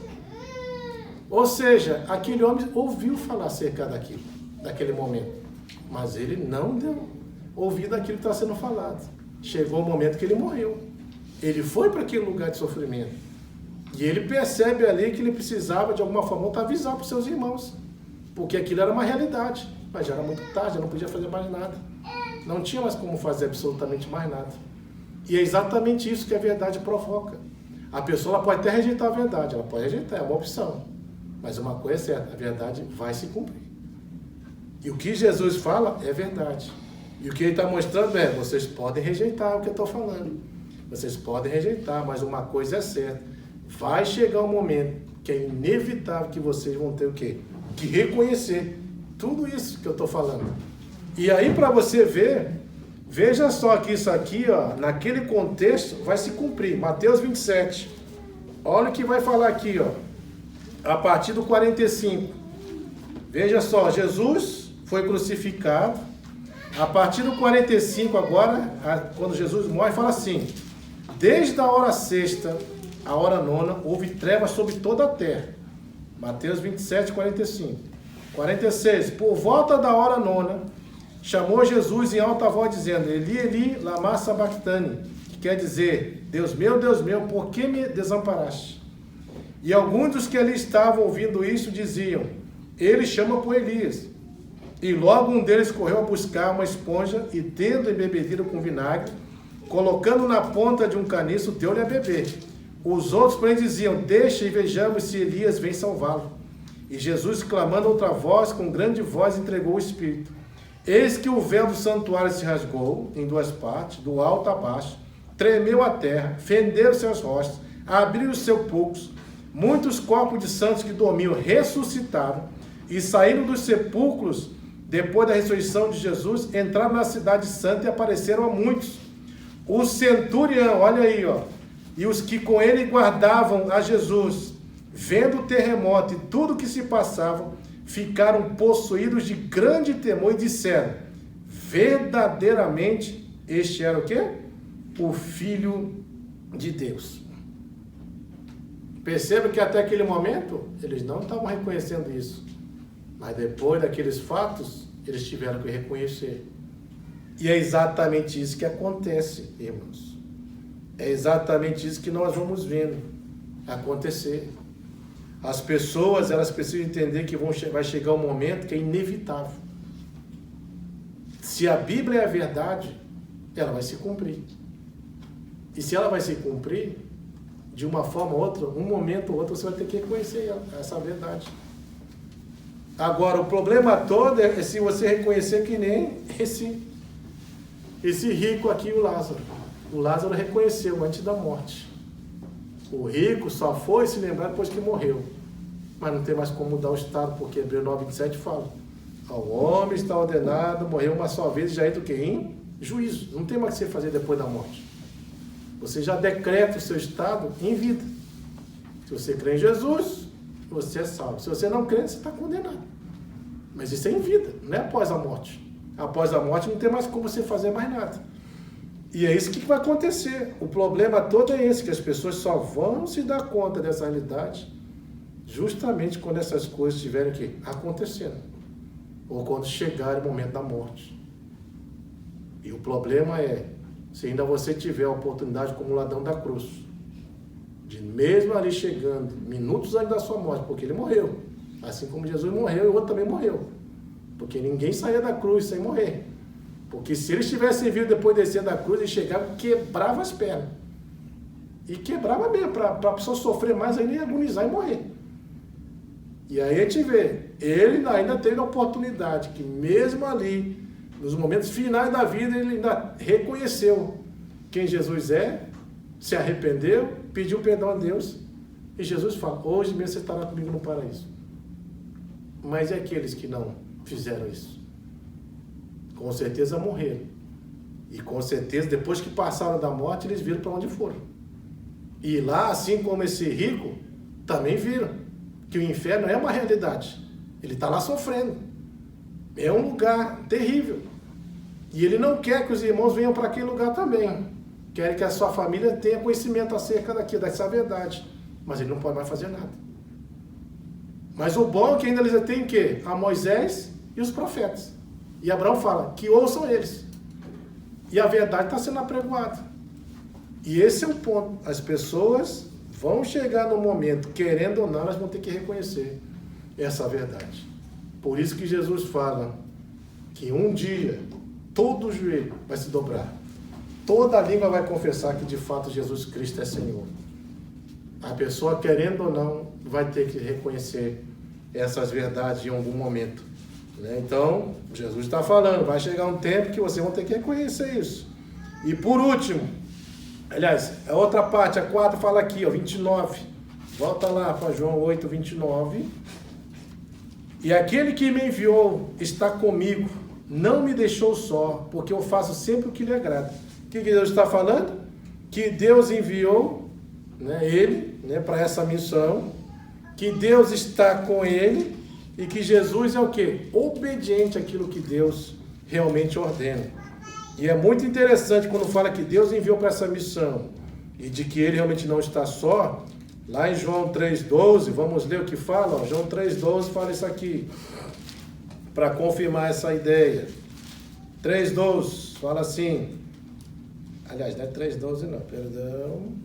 Speaker 2: Ou seja, aquele homem ouviu falar acerca daquele momento, mas ele não deu ouvido aquilo que está sendo falado. Chegou o momento que ele morreu. Ele foi para aquele lugar de sofrimento. E ele percebe ali que ele precisava, de alguma forma, avisar para os seus irmãos. Porque aquilo era uma realidade. Mas já era muito tarde, já não podia fazer mais nada. Não tinha mais como fazer absolutamente mais nada. E é exatamente isso que a verdade provoca. A pessoa ela pode até rejeitar a verdade. Ela pode rejeitar, é uma opção. Mas uma coisa é certa, a verdade vai se cumprir. E o que Jesus fala é verdade. E o que ele está mostrando é, vocês podem rejeitar o que eu estou falando. Vocês podem rejeitar, mas uma coisa é certa. Vai chegar um momento que é inevitável que vocês vão ter o quê? Que reconhecer tudo isso que eu estou falando. E aí para você ver, veja só que isso aqui, ó, naquele contexto, vai se cumprir. Mateus 27. Olha o que vai falar aqui, ó. A partir do 45. Veja só, Jesus foi crucificado. A partir do 45 agora, quando Jesus morre, fala assim, desde a hora sexta, a hora nona, houve trevas sobre toda a terra. Mateus 27, 45. 46, por volta da hora nona, chamou Jesus em alta voz, dizendo, Eli, Eli, lama sabachthani, que quer dizer, Deus meu, por que me desamparaste? E alguns dos que ali estavam ouvindo isso diziam, ele chama por Elias. E logo um deles correu a buscar uma esponja e, tendo embebedido com vinagre, colocando na ponta de um caniço, deu-lhe a beber. Os outros, porém, diziam, deixa e vejamos se Elias vem salvá-lo. E Jesus, clamando outra voz, com grande voz, entregou o Espírito. Eis que o véu do santuário se rasgou em duas partes, do alto a baixo, tremeu a terra, fenderam-se as rochas, abriram os sepulcros, muitos corpos de santos que dormiam ressuscitaram e saíram dos sepulcros depois da ressurreição de Jesus, entraram na cidade santa e apareceram a muitos. O centurião, olha aí, ó, e os que com ele guardavam a Jesus, vendo o terremoto e tudo que se passava, ficaram possuídos de grande temor e disseram: verdadeiramente este era o quê? O Filho de Deus. Perceba que até aquele momento eles não estavam reconhecendo isso, mas depois daqueles fatos eles tiveram que reconhecer. E é exatamente isso que acontece, irmãos. É exatamente isso que nós vamos vendo acontecer. As pessoas, elas precisam entender que vai chegar um momento que é inevitável. Se a Bíblia é a verdade, ela vai se cumprir. E se ela vai se cumprir, de uma forma ou outra, um momento ou outro, você vai ter que reconhecer essa verdade. Agora, o problema todo é se você reconhecer que nem esse rico aqui, o Lázaro. O Lázaro reconheceu antes da morte. O rico só foi se lembrar depois que morreu. Mas não tem mais como mudar o estado, porque Hebreus 9:27 fala: ao homem está ordenado morrer uma só vez e já entra o quê? Em juízo. Não tem mais o que você fazer depois da morte. Você já decreta o seu estado em vida. Se você crê em Jesus, você é salvo. Se você não crê, você está condenado. Mas isso é em vida, não é após a morte. Após a morte não tem mais como você fazer mais nada. E é isso que vai acontecer. O problema todo é esse, que as pessoas só vão se dar conta dessa realidade justamente quando essas coisas estiverem aqui acontecendo. Ou quando chegar o momento da morte. E o problema é, se ainda você tiver a oportunidade como o ladrão da cruz, de mesmo ali chegando, minutos antes da sua morte, porque ele morreu, assim como Jesus morreu e o outro também morreu, porque ninguém saía da cruz sem morrer, porque se eles tivessem vindo depois de descer da cruz, eles chegavam e quebravam as pernas, e quebrava mesmo, para a pessoa sofrer mais ainda e agonizar e morrer. E aí a gente vê, ele ainda teve a oportunidade, que mesmo ali, nos momentos finais da vida, ele ainda reconheceu quem Jesus é, se arrependeu, pediu perdão a Deus, e Jesus fala: hoje mesmo você estará comigo no paraíso. Mas e aqueles que não fizeram isso? Com certeza morreram. E com certeza, depois que passaram da morte, eles viram para onde foram. E lá, assim como esse rico, também viram que o inferno é uma realidade. Ele está lá sofrendo. É um lugar terrível. E ele não quer que os irmãos venham para aquele lugar também. Quer que a sua família tenha conhecimento acerca dessa verdade. Mas ele não pode mais fazer nada. Mas o bom é que ainda eles têm o quê? A Moisés e os profetas. E Abraão fala que ouçam eles. E a verdade está sendo apregoada. E esse é o ponto. As pessoas vão chegar no momento, querendo ou não, elas vão ter que reconhecer essa verdade. Por isso que Jesus fala que um dia todo joelho vai se dobrar. Toda língua vai confessar que de fato Jesus Cristo é Senhor. A pessoa, querendo ou não, vai ter que reconhecer essas verdades em algum momento. Então, Jesus está falando, vai chegar um tempo que vocês vão ter que reconhecer isso. E por último, aliás, a outra parte, a 4, fala aqui, 29. Volta lá para João 8, 29. E aquele que me enviou está comigo, não me deixou só, porque eu faço sempre o que lhe agrada. O que Deus está falando? Que Deus enviou ele para essa missão, que Deus está com ele e que Jesus é o quê? Obediente àquilo que Deus realmente ordena. E é muito interessante quando fala que Deus enviou para essa missão e de que ele realmente não está só. Lá em João 3,12, vamos ler o que fala. João 3,12 fala isso aqui, para confirmar essa ideia. 3,12 fala assim, aliás, não é 3,12 não, perdão.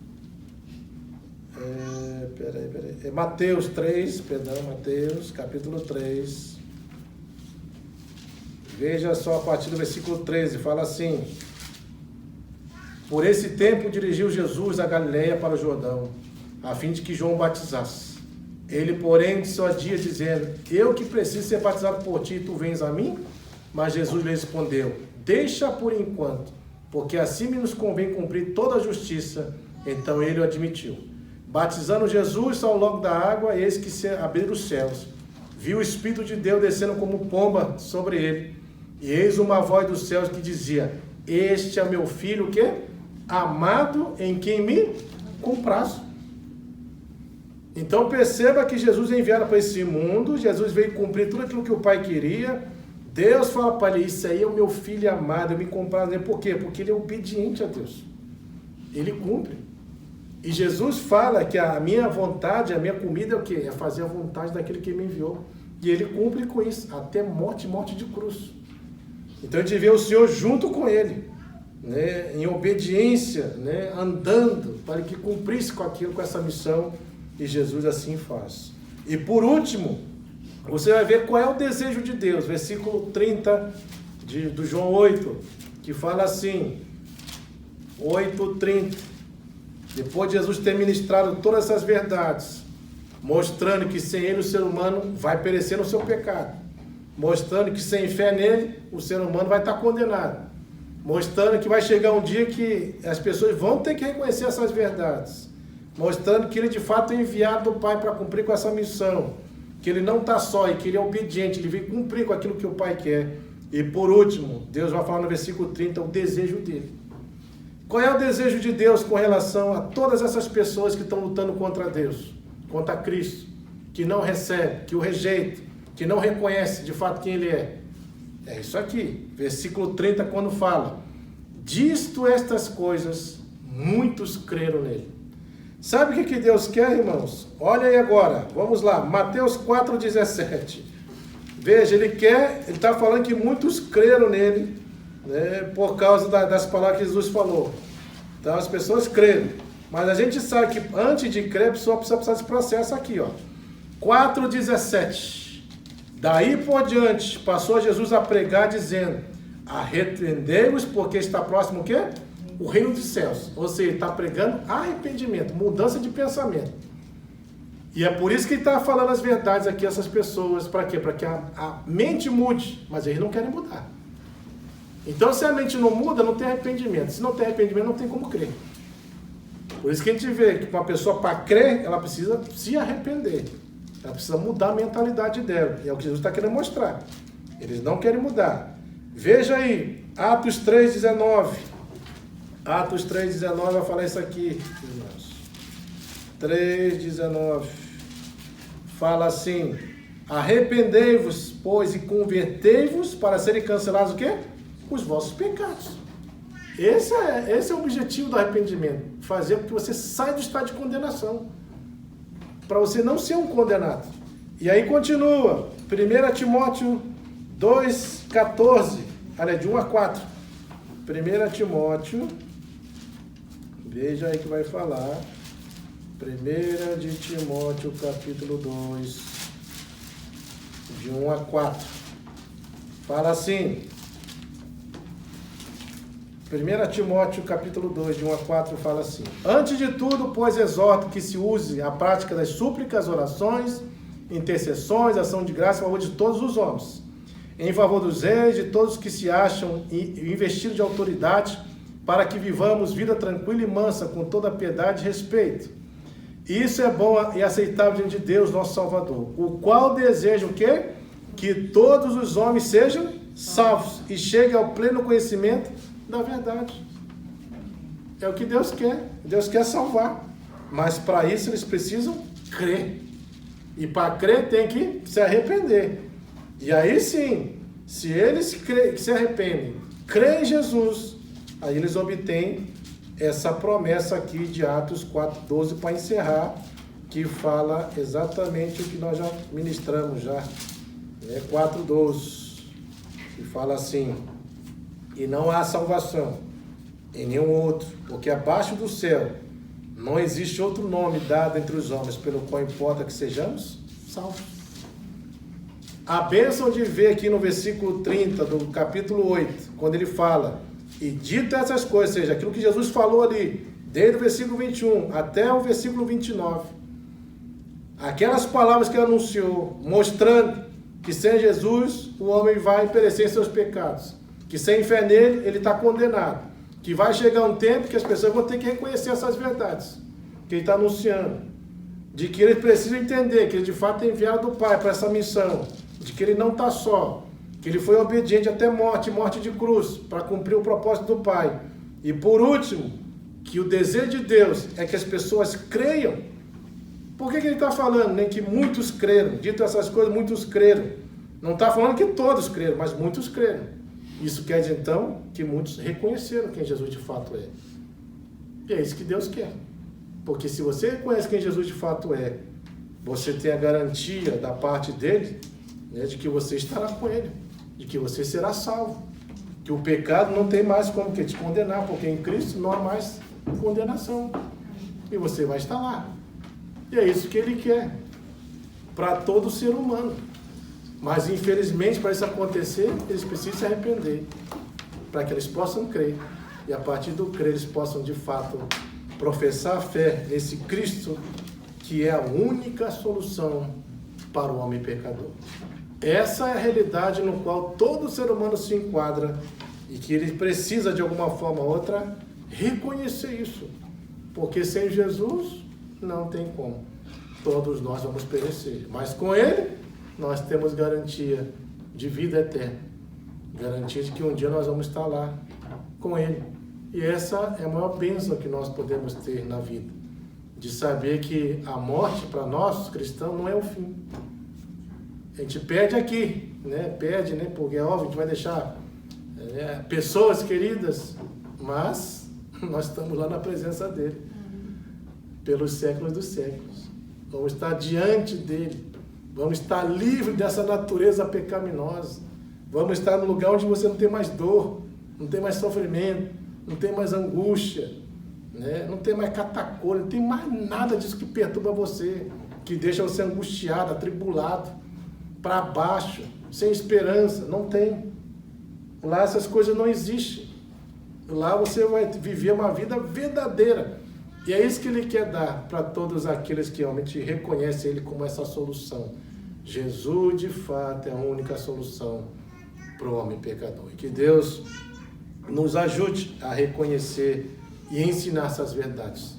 Speaker 2: Peraí. É Mateus 3, Mateus, capítulo 3. Veja só a partir do versículo 13, fala assim: por esse tempo dirigiu Jesus a Galileia para o Jordão, a fim de que João batizasse. Ele, porém, disse ao dia, dizendo: eu que preciso ser batizado por ti, tu vens a mim? Mas Jesus lhe respondeu: deixa por enquanto, porque assim me nos convém cumprir toda a justiça. Então ele o admitiu. Batizando Jesus, saiu logo da água, e eis que se abriram os céus. Viu o Espírito de Deus descendo como pomba sobre ele. E eis uma voz dos céus que dizia: este é meu filho, o quê? Amado, em quem me comprazo. Então perceba que Jesus é enviado para esse mundo. Jesus veio cumprir tudo aquilo que o Pai queria. Deus fala para ele: isso aí é o meu filho amado, eu me comprazo nele. Por quê? Porque ele é obediente a Deus. Ele cumpre. E Jesus fala que a minha vontade, a minha comida é o quê? É fazer a vontade daquele que me enviou. E ele cumpre com isso, até morte de cruz. Então a gente vê o Senhor junto com ele, né, em obediência, né, andando para que cumprisse com aquilo, com essa missão. E Jesus assim faz. E por último, você vai ver qual é o desejo de Deus. Versículo 30 do João 8, que fala assim, 8:30. Depois de Jesus ter ministrado todas essas verdades, mostrando que sem ele o ser humano vai perecer no seu pecado, mostrando que sem fé nele o ser humano vai estar condenado, mostrando que vai chegar um dia que as pessoas vão ter que reconhecer essas verdades, mostrando que ele de fato é enviado do Pai para cumprir com essa missão, que ele não está só e que ele é obediente, ele vem cumprir com aquilo que o Pai quer. E por último, Deus vai falar no versículo 30 o desejo dele. Qual é o desejo de Deus com relação a todas essas pessoas que estão lutando contra Deus, contra Cristo, que não recebe, que o rejeita, que não reconhece de fato quem ele é? É isso aqui, versículo 30, quando fala: disto estas coisas, muitos creram nele. Sabe o que Deus quer, irmãos? Olha aí agora, vamos lá, Mateus 4,17. Veja, ele está falando que muitos creram nele, né, por causa das palavras que Jesus falou. Então as pessoas creram. Mas a gente sabe que antes de crer, a pessoa precisa passar desse processo aqui, ó. 4,17. Daí por diante, passou Jesus a pregar, dizendo: arrependei-vos, porque está próximo o quê? O reino dos céus. Ou seja, ele está pregando arrependimento, mudança de pensamento. E é por isso que ele está falando as verdades aqui a essas pessoas. Para quê? Para que a mente mude. Mas eles não querem mudar. Então, se a mente não muda, não tem arrependimento. Se não tem arrependimento, não tem como crer. Por isso que a gente vê que uma pessoa, para crer, ela precisa se arrepender. Ela precisa mudar a mentalidade dela. E é o que Jesus está querendo mostrar. Eles não querem mudar. Veja aí, Atos 3,19. Atos 3,19 vai falar isso aqui, irmãos. 3,19. Fala assim: arrependei-vos, pois, e convertei-vos para serem cancelados o quê? Os vossos pecados. Esse é o objetivo do arrependimento. Fazer com que você saia do estado de condenação. Para você não ser um condenado. E aí continua. 1 Timóteo 2,14. Olha, de 1 a 4. 1 Timóteo. Veja aí que vai falar. 1 de Timóteo, capítulo 2. De 1 a 4. Fala assim. 1 Timóteo, capítulo 2, de 1 a 4, fala assim: antes de tudo, pois, exorto que se use a prática das súplicas, orações, intercessões, ação de graça, em favor de todos os homens, em favor dos reis, de todos que se acham investidos de autoridade, para que vivamos vida tranquila e mansa, com toda piedade e respeito. Isso é bom e aceitável diante de Deus, nosso Salvador, o qual deseja o quê? Que todos os homens sejam salvos e cheguem ao pleno conhecimento da verdade. É o que Deus quer. Deus quer salvar. Mas para isso eles precisam crer. E para crer tem que se arrepender. E aí sim, se eles se arrependem, creem em Jesus, aí eles obtêm essa promessa aqui de Atos 4,12 para encerrar, que fala exatamente o que nós já ministramos já. 4,12. Que fala assim: e não há salvação em nenhum outro, porque abaixo do céu não existe outro nome dado entre os homens pelo qual importa que sejamos salvos. A bênção de ver aqui no versículo 30 do capítulo 8, quando ele fala: e dito essas coisas, ou seja, aquilo que Jesus falou ali, desde o versículo 21 até o versículo 29, Aquelas palavras que ele anunciou, mostrando que sem Jesus o homem vai perecer em seus pecados, que sem fé nele ele está condenado, que vai chegar um tempo que as pessoas vão ter que reconhecer essas verdades que ele está anunciando, de que eles precisam entender que ele de fato é enviado do Pai para essa missão, de que ele não está só, que ele foi obediente até morte de cruz, para cumprir o propósito do Pai. E por último, que o desejo de Deus é que as pessoas creiam. Por que ele está falando? Nem que muitos creram. Dito essas coisas, muitos creram. Não está falando que todos creram, mas muitos creram. Isso quer dizer, então, que muitos reconheceram quem Jesus de fato é. E é isso que Deus quer. Porque se você reconhece quem Jesus de fato é, você tem a garantia da parte dele, né, de que você estará com ele, de que você será salvo. Que o pecado não tem mais como que te condenar, porque em Cristo não há mais condenação. E você vai estar lá. E é isso que ele quer para todo ser humano. Mas infelizmente, para isso acontecer, eles precisam se arrepender, para que eles possam crer. E a partir do crer, eles possam de fato professar a fé nesse Cristo, que é a única solução para o homem pecador. Essa é a realidade no qual todo ser humano se enquadra e que ele precisa, de alguma forma ou outra, reconhecer isso. Porque sem Jesus, não tem como. Todos nós vamos perecer. Mas com ele, nós temos garantia de vida eterna. Garantia de que um dia nós vamos estar lá com ele. E essa é a maior bênção que nós podemos ter na vida. De saber que a morte, para nós, cristãos, não é o fim. A gente perde aqui, né? Perde, né? Porque é óbvio, a gente vai deixar pessoas queridas, mas nós estamos lá na presença dele. Pelos séculos dos séculos. Vamos estar diante dele. Vamos estar livres dessa natureza pecaminosa. Vamos estar no lugar onde você não tem mais dor, não tem mais sofrimento, não tem mais angústia, né? Não tem mais catacora, não tem mais nada disso que perturba você, que deixa você angustiado, atribulado, para baixo, sem esperança. Não tem. Lá essas coisas não existem. Lá você vai viver uma vida verdadeira. E é isso que ele quer dar para todos aqueles que realmente reconhecem ele como essa solução. Jesus, de fato, é a única solução para o homem pecador. E que Deus nos ajude a reconhecer e ensinar essas verdades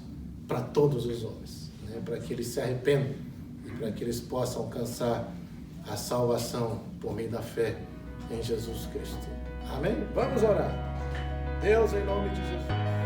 Speaker 2: para todos os homens, né? Para que eles se arrependam e para que eles possam alcançar a salvação por meio da fé em Jesus Cristo. Amém? Vamos orar. Deus, em nome de Jesus.